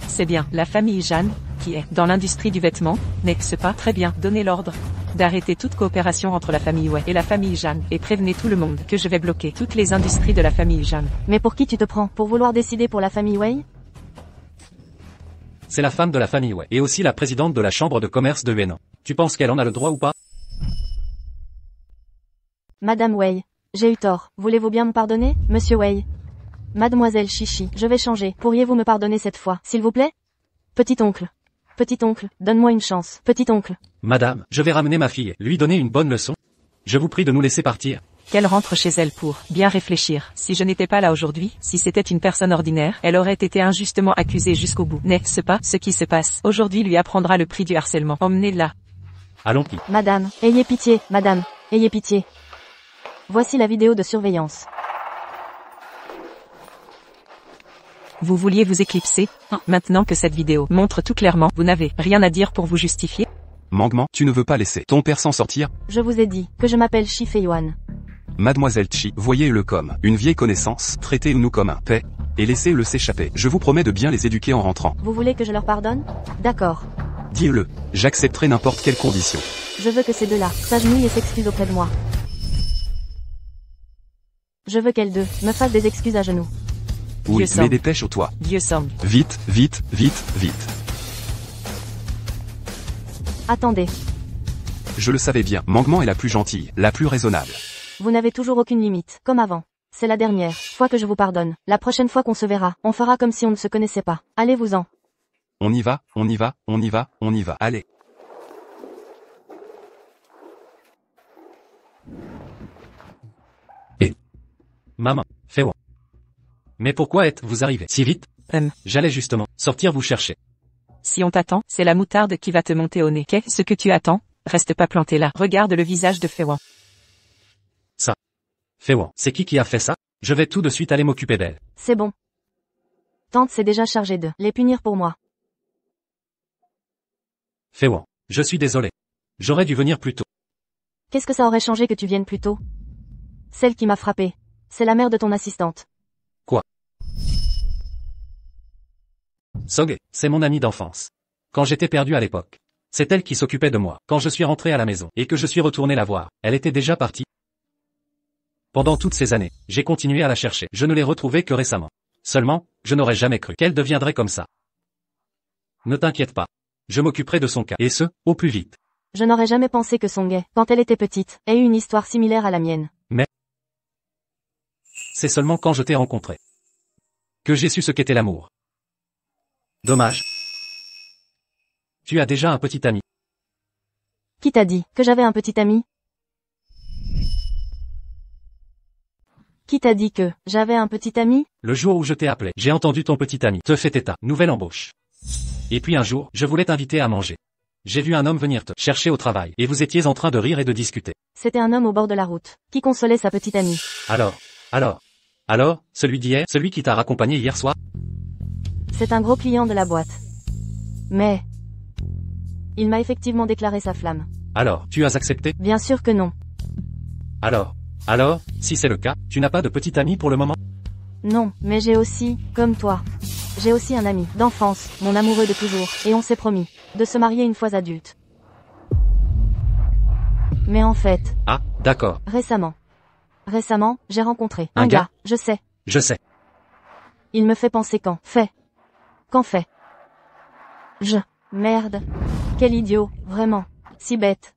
c'est bien, la famille Jeanne, qui est dans l'industrie du vêtement, n'est-ce pas? Très bien, donnez l'ordre d'arrêter toute coopération entre la famille Wei et la famille Jeanne, et prévenez tout le monde que je vais bloquer toutes les industries de la famille Jeanne. Mais pour qui tu te prends? Pour vouloir décider pour la famille Wei? C'est la femme de la famille Wei, et aussi la présidente de la chambre de commerce de Huainan. Tu penses qu'elle en a le droit ou pas? Madame Wei, j'ai eu tort. Voulez-vous bien me pardonner, monsieur Wei? Mademoiselle Chichi, je vais changer. Pourriez-vous me pardonner cette fois, s'il vous plaît? Petit-oncle. Petit-oncle, donne-moi une chance. Petit-oncle. Madame, je vais ramener ma fille, lui donner une bonne leçon. Je vous prie de nous laisser partir. Qu'elle rentre chez elle pour bien réfléchir. Si je n'étais pas là aujourd'hui, si c'était une personne ordinaire, elle aurait été injustement accusée jusqu'au bout. N'est-ce pas? Ce qui se passe aujourd'hui lui apprendra le prix du harcèlement. Emmenez-la. Allons. Madame, ayez pitié, madame, ayez pitié. Voici la vidéo de surveillance. Vous vouliez vous éclipser? Maintenant que cette vidéo montre tout clairement, vous n'avez rien à dire pour vous justifier? Mangement, tu ne veux pas laisser ton père s'en sortir? Je vous ai dit que je m'appelle Shi Feiyuan. Mademoiselle Chi, voyez-le comme une vieille connaissance, traitez-nous comme un paix, et laissez-le s'échapper. Je vous promets de bien les éduquer en rentrant. Vous voulez que je leur pardonne? D'accord. Dis-le, j'accepterai n'importe quelle condition. Je veux que ces deux-là s'agenouillent et s'excusent auprès de moi. Je veux qu'elles deux me fassent des excuses à genoux. Oui, Vieux sang. mais dépêche-toi. Vieux sang. Vite, vite, vite, vite. Attendez, Je le savais bien, Mangement est la plus gentille, la plus raisonnable. vous n'avez toujours aucune limite, comme avant. C'est la dernière fois que je vous pardonne. La prochaine fois qu'on se verra, on fera comme si on ne se connaissait pas. Allez-vous-en. On y va, on y va, on y va, on y va. Allez. Maman, Fewan. Mais pourquoi êtes-vous arrivé si vite? J'allais justement sortir vous chercher. Si on t'attend, c'est la moutarde qui va te monter au nez. Qu'est-ce que tu attends? Reste pas planté là. Regarde le visage de Fewan. Fewan, c'est qui a fait ça? Je vais tout de suite aller m'occuper d'elle. C'est bon. Tante s'est déjà chargée de les punir pour moi. Fewan, je suis désolé. J'aurais dû venir plus tôt. Qu'est-ce que ça aurait changé que tu viennes plus tôt? Celle qui m'a frappée. C'est la mère de ton assistante. Soge, c'est mon amie d'enfance. Quand j'étais perdu à l'époque. C'est elle qui s'occupait de moi. Quand je suis rentré à la maison et que je suis retourné la voir, elle était déjà partie. Pendant toutes ces années, j'ai continué à la chercher. Je ne l'ai retrouvée que récemment. Seulement, je n'aurais jamais cru qu'elle deviendrait comme ça. Ne t'inquiète pas. Je m'occuperai de son cas, et ce, au plus vite. Je n'aurais jamais pensé que Songae, quand elle était petite, ait eu une histoire similaire à la mienne. C'est seulement quand je t'ai rencontré que j'ai su ce qu'était l'amour. Dommage. Tu as déjà un petit ami. Qui t'a dit que j'avais un petit ami? Qui t'a dit que j'avais un petit ami? Le jour où je t'ai appelé, j'ai entendu ton petit ami te fait état, nouvelle embauche. Et puis un jour, je voulais t'inviter à manger. J'ai vu un homme venir te chercher au travail, et vous étiez en train de rire et de discuter. C'était un homme au bord de la route, qui consolait sa petite amie. Alors, celui d'hier, celui qui t'a raccompagné hier soir? C'est un gros client de la boîte. Mais il m'a effectivement déclaré sa flamme. Alors, tu as accepté? Bien sûr que non. Alors, si c'est le cas, tu n'as pas de petit ami pour le moment? Non, mais j'ai aussi, comme toi, j'ai aussi un ami d'enfance, mon amoureux de toujours, et on s'est promis de se marier une fois adulte. Mais en fait, Ah, d'accord. Récemment, j'ai rencontré Un gars? je sais. Je sais. Il me fait penser Merde. Quel idiot, vraiment. Si bête.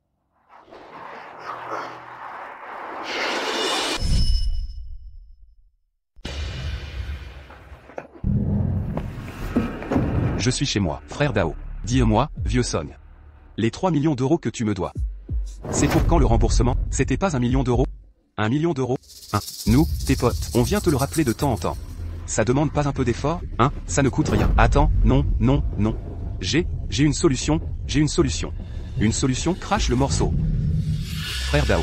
Je suis chez moi, frère Dao. Dis-moi, vieux Song. Les 3 millions d'euros que tu me dois. C'est pour quand le remboursement? C'était pas 1 million d'euros? 1 million d'euros? Hein? Nous, tes potes, on vient te le rappeler de temps en temps. Ça demande pas un peu d'effort? Hein? Ça ne coûte rien. Attends, non. J'ai une solution. Une solution, crache le morceau. Frère Dao.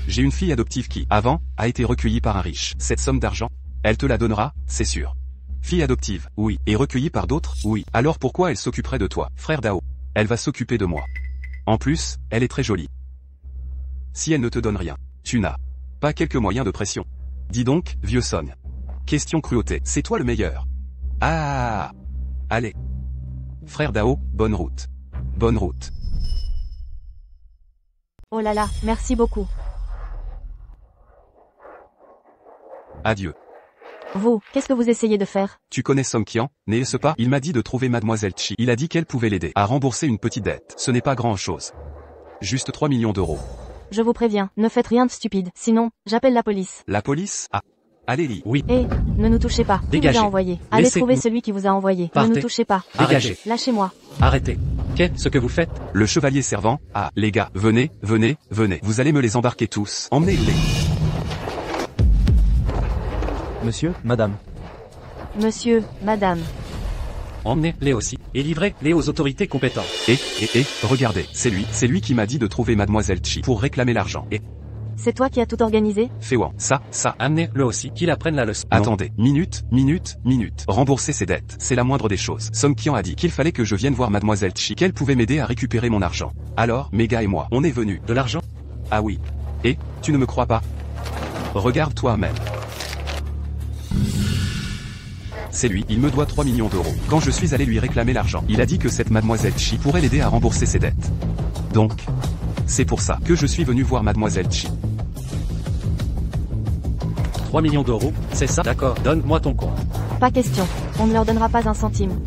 J'ai une fille adoptive qui, avant, a été recueillie par un riche. Cette somme d'argent, elle te la donnera, c'est sûr. Fille adoptive, oui. Et recueillie par d'autres, oui. Alors pourquoi elle s'occuperait de toi, frère Dao? Elle va s'occuper de moi. En plus, elle est très jolie. Si elle ne te donne rien, tu n'as pas quelques moyens de pression. Dis donc, vieux Son. Question cruauté, c'est toi le meilleur. Ah. Allez. Frère Dao, bonne route. Bonne route. Oh là là, merci beaucoup. Adieu. Vous, qu'est-ce que vous essayez de faire? Tu connais Song Qian, n'est-ce pas? Il m'a dit de trouver Mademoiselle Chi. Il a dit qu'elle pouvait l'aider à rembourser une petite dette. Ce n'est pas grand-chose. Juste 3 millions d'euros. Je vous préviens, ne faites rien de stupide, sinon, j'appelle la police. La police? Ah. Allez, Li. Oui. Et, ne nous touchez pas. Qui Dégagez. vous a envoyé? Allez Laissez- trouver celui qui vous a envoyé. Partez. Ne nous touchez pas. Dégagez. Lâchez-moi. Arrêtez. Qu'est-ce que vous faites? Le chevalier servant. Ah, les gars, venez. Vous allez me les embarquer tous. Emmenez-les. Monsieur, madame. Monsieur, madame. Emmenez-les aussi, et livrez-les aux autorités compétentes. Et, regardez, c'est lui qui m'a dit de trouver Mademoiselle Chi pour réclamer l'argent. Et, C'est toi qui as tout organisé? Féwan, ça. Amenez-le aussi, qu'il apprenne la leçon. Attendez, minute. Rembourser ses dettes, c'est la moindre des choses. Song Qian a dit qu'il fallait que je vienne voir Mademoiselle Chi, qu'elle pouvait m'aider à récupérer mon argent. Alors, Mega et moi, on est venus. De l'argent? Ah oui. Et, tu ne me crois pas? Regarde toi-même. C'est lui, il me doit 3 millions d'euros. Quand je suis allé lui réclamer l'argent, il a dit que cette Mademoiselle Chi pourrait l'aider à rembourser ses dettes. Donc, c'est pour ça que je suis venu voir Mademoiselle Chi. 3 millions d'euros, c'est ça? D'accord, donne-moi ton compte. Pas question. On ne leur donnera pas un centime.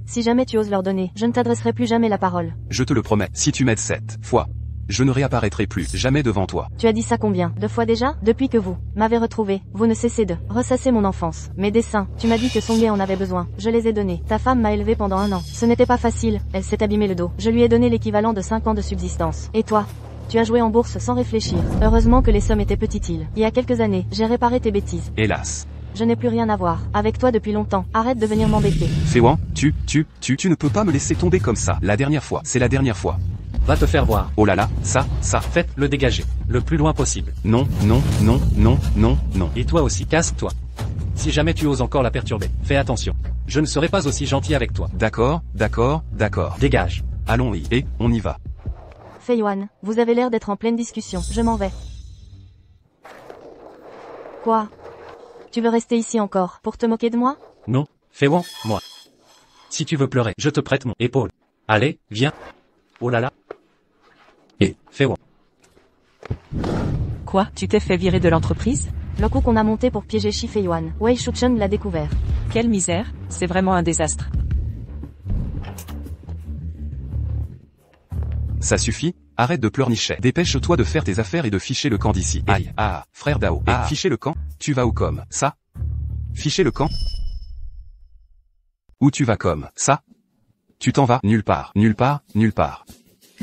Si jamais tu oses leur donner, je ne t'adresserai plus jamais la parole. Je te le promets, si tu m'aides 7 fois, je ne réapparaîtrai plus jamais devant toi. Tu as dit ça combien? 2 fois déjà? Depuis que vous m'avez retrouvé, vous ne cessez de ressasser mon enfance. Mes dessins, tu m'as dit que Songye en avait besoin. Je les ai donnés. Ta femme m'a élevé pendant 1 an. Ce n'était pas facile, elle s'est abîmé le dos. Je lui ai donné l'équivalent de 5 ans de subsistance. Et toi? Tu as joué en bourse sans réfléchir. Heureusement que les sommes étaient petites. Il y a quelques années, j'ai réparé tes bêtises. Hélas. Je n'ai plus rien à voir avec toi depuis longtemps. Arrête de venir m'embêter. Féwan, tu ne peux pas me laisser tomber comme ça. La dernière fois, c'est la dernière fois. Va te faire voir. Oh là là, ça. Faites-le dégager. Le plus loin possible. Non. Et toi aussi, casse-toi. Si jamais tu oses encore la perturber, fais attention. Je ne serai pas aussi gentil avec toi. D'accord. Dégage. Allons et on y va. Fei Yuan, vous avez l'air d'être en pleine discussion. Je m'en vais. Quoi? Tu veux rester ici encore, pour te moquer de moi? Non, Féwan, moi. Si tu veux pleurer, je te prête mon épaule. Allez, viens. Oh là là. Et, Féwan. Quoi? Tu t'es fait virer de l'entreprise? Le coup qu'on a monté pour piéger Shi Fei Yuan, Wei Shucheng l'a découvert. Quelle misère, c'est vraiment un désastre. Ça suffit, arrête de pleurnicher. Dépêche-toi de faire tes affaires et de ficher le camp d'ici. Aïe, frère Dao. Et ficher le camp? Tu vas où comme ça? Ficher le camp? Où tu vas comme ça? Tu t'en vas nulle part.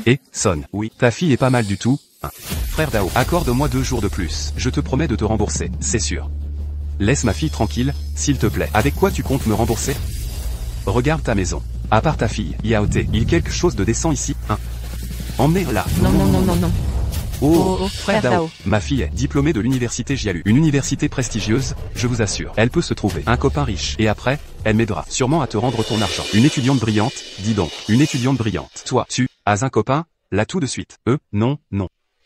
Et, Son, oui, ta fille est pas mal du tout, hein. Frère Dao, accorde-moi 2 jours de plus. Je te promets de te rembourser, c'est sûr. Laisse ma fille tranquille, s'il te plaît. Avec quoi tu comptes me rembourser? Regarde ta maison. À part ta fille, Yaote, il y a quelque chose de décent ici, hein? Emmenez-la. Non. Oh, frère Dao. Ma fille est diplômée de l'université Jialu. Une université prestigieuse, je vous assure. Elle peut se trouver un copain riche. Et après, elle m'aidera sûrement à te rendre ton argent. Une étudiante brillante, dis donc. Une étudiante brillante. Toi, tu as un copain? Là tout de suite. Non.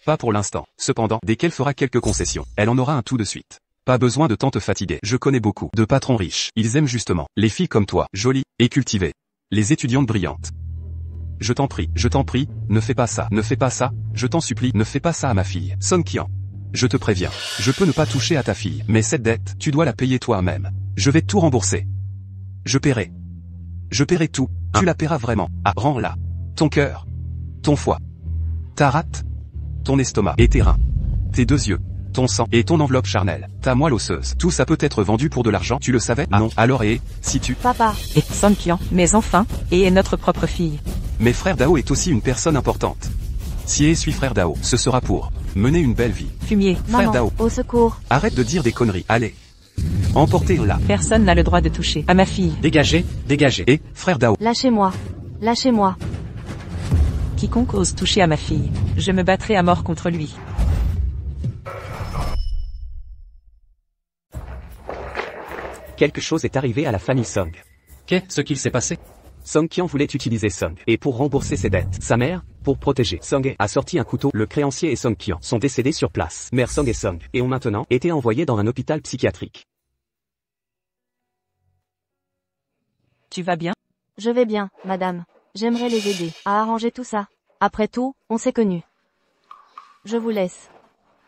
Pas pour l'instant. Cependant, dès qu'elle fera quelques concessions, elle en aura un tout de suite. Pas besoin de tant te fatiguer. Je connais beaucoup de patrons riches. Ils aiment justement les filles comme toi, jolies et cultivées. Les étudiantes brillantes. Je t'en prie, ne fais pas ça, je t'en supplie, ne fais pas ça à ma fille. Son Qian. Je te préviens, je peux ne pas toucher à ta fille, mais cette dette, tu dois la payer toi-même. Je vais tout rembourser. Je paierai tout. Tu la paieras vraiment. Rends-la. Ton cœur. Ton foie. Ta rate. Ton estomac. Et tes reins. Tes 2 yeux. Ton sang. Et ton enveloppe charnelle. Ta moelle osseuse. Tout ça peut être vendu pour de l'argent, tu le savais? Non. Alors si tu... Papa. Et Son Qian, mais enfin, et est notre propre fille. Mais frère Dao est aussi une personne importante. Si et suis frère Dao, ce sera pour mener une belle vie. Fumier. Frère Maman, Dao. au secours. Arrête de dire des conneries, allez. Emportez-la. Personne n'a le droit de toucher à ma fille. Dégagez. Et, frère Dao. Lâchez-moi. Quiconque ose toucher à ma fille, je me battrai à mort contre lui. Quelque chose est arrivé à la famille Song. Qu'est-ce qu'il s'est passé? Song Qian voulait utiliser Song, et pour rembourser ses dettes. Sa mère, pour protéger Song, a sorti un couteau. Le créancier et Song Qian sont décédés sur place. Mère Song et Song, et ont maintenant été envoyés dans un hôpital psychiatrique. Tu vas bien? Je vais bien, madame. J'aimerais les aider à arranger tout ça. Après tout, on s'est connus. Je vous laisse.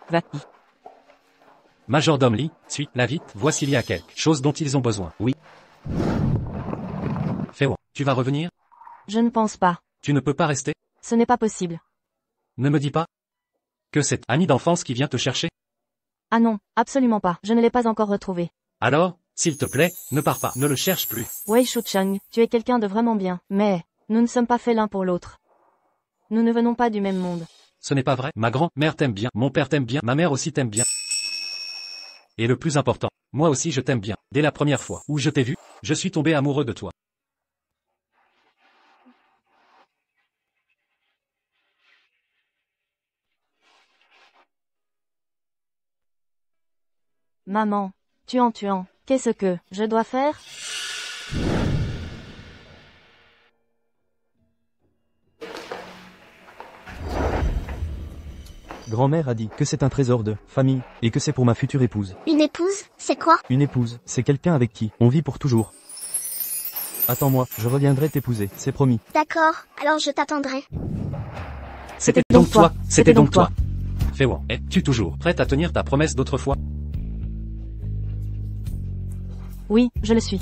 Va-t-y. Majordome Lee, suis-la vite, voici il y a quelque chose dont ils ont besoin. Oui. Féwan, tu vas revenir? Je ne pense pas. Tu ne peux pas rester? Ce n'est pas possible. Ne me dis pas que c'est ami d'enfance qui vient te chercher? Ah non, absolument pas. Je ne l'ai pas encore retrouvé. Alors, s'il te plaît, ne pars pas, ne le cherche plus. Wei Shucheng, tu es quelqu'un de vraiment bien. Mais, nous ne sommes pas faits l'un pour l'autre. Nous ne venons pas du même monde. Ce n'est pas vrai, ma grand-mère t'aime bien, mon père t'aime bien, ma mère aussi t'aime bien. Et le plus important, moi aussi je t'aime bien. Dès la première fois où je t'ai vu, je suis tombé amoureux de toi. Maman. Tuant. Qu'est-ce que je dois faire? Grand-mère a dit que c'est un trésor de famille, et que c'est pour ma future épouse. Une épouse, c'est quoi? Une épouse, c'est quelqu'un avec qui on vit pour toujours. Attends-moi, je reviendrai t'épouser, c'est promis. D'accord, alors je t'attendrai. C'était donc toi, c'était donc toi. Fais-moi, es-tu toujours prête à tenir ta promesse d'autrefois? Oui, je le suis.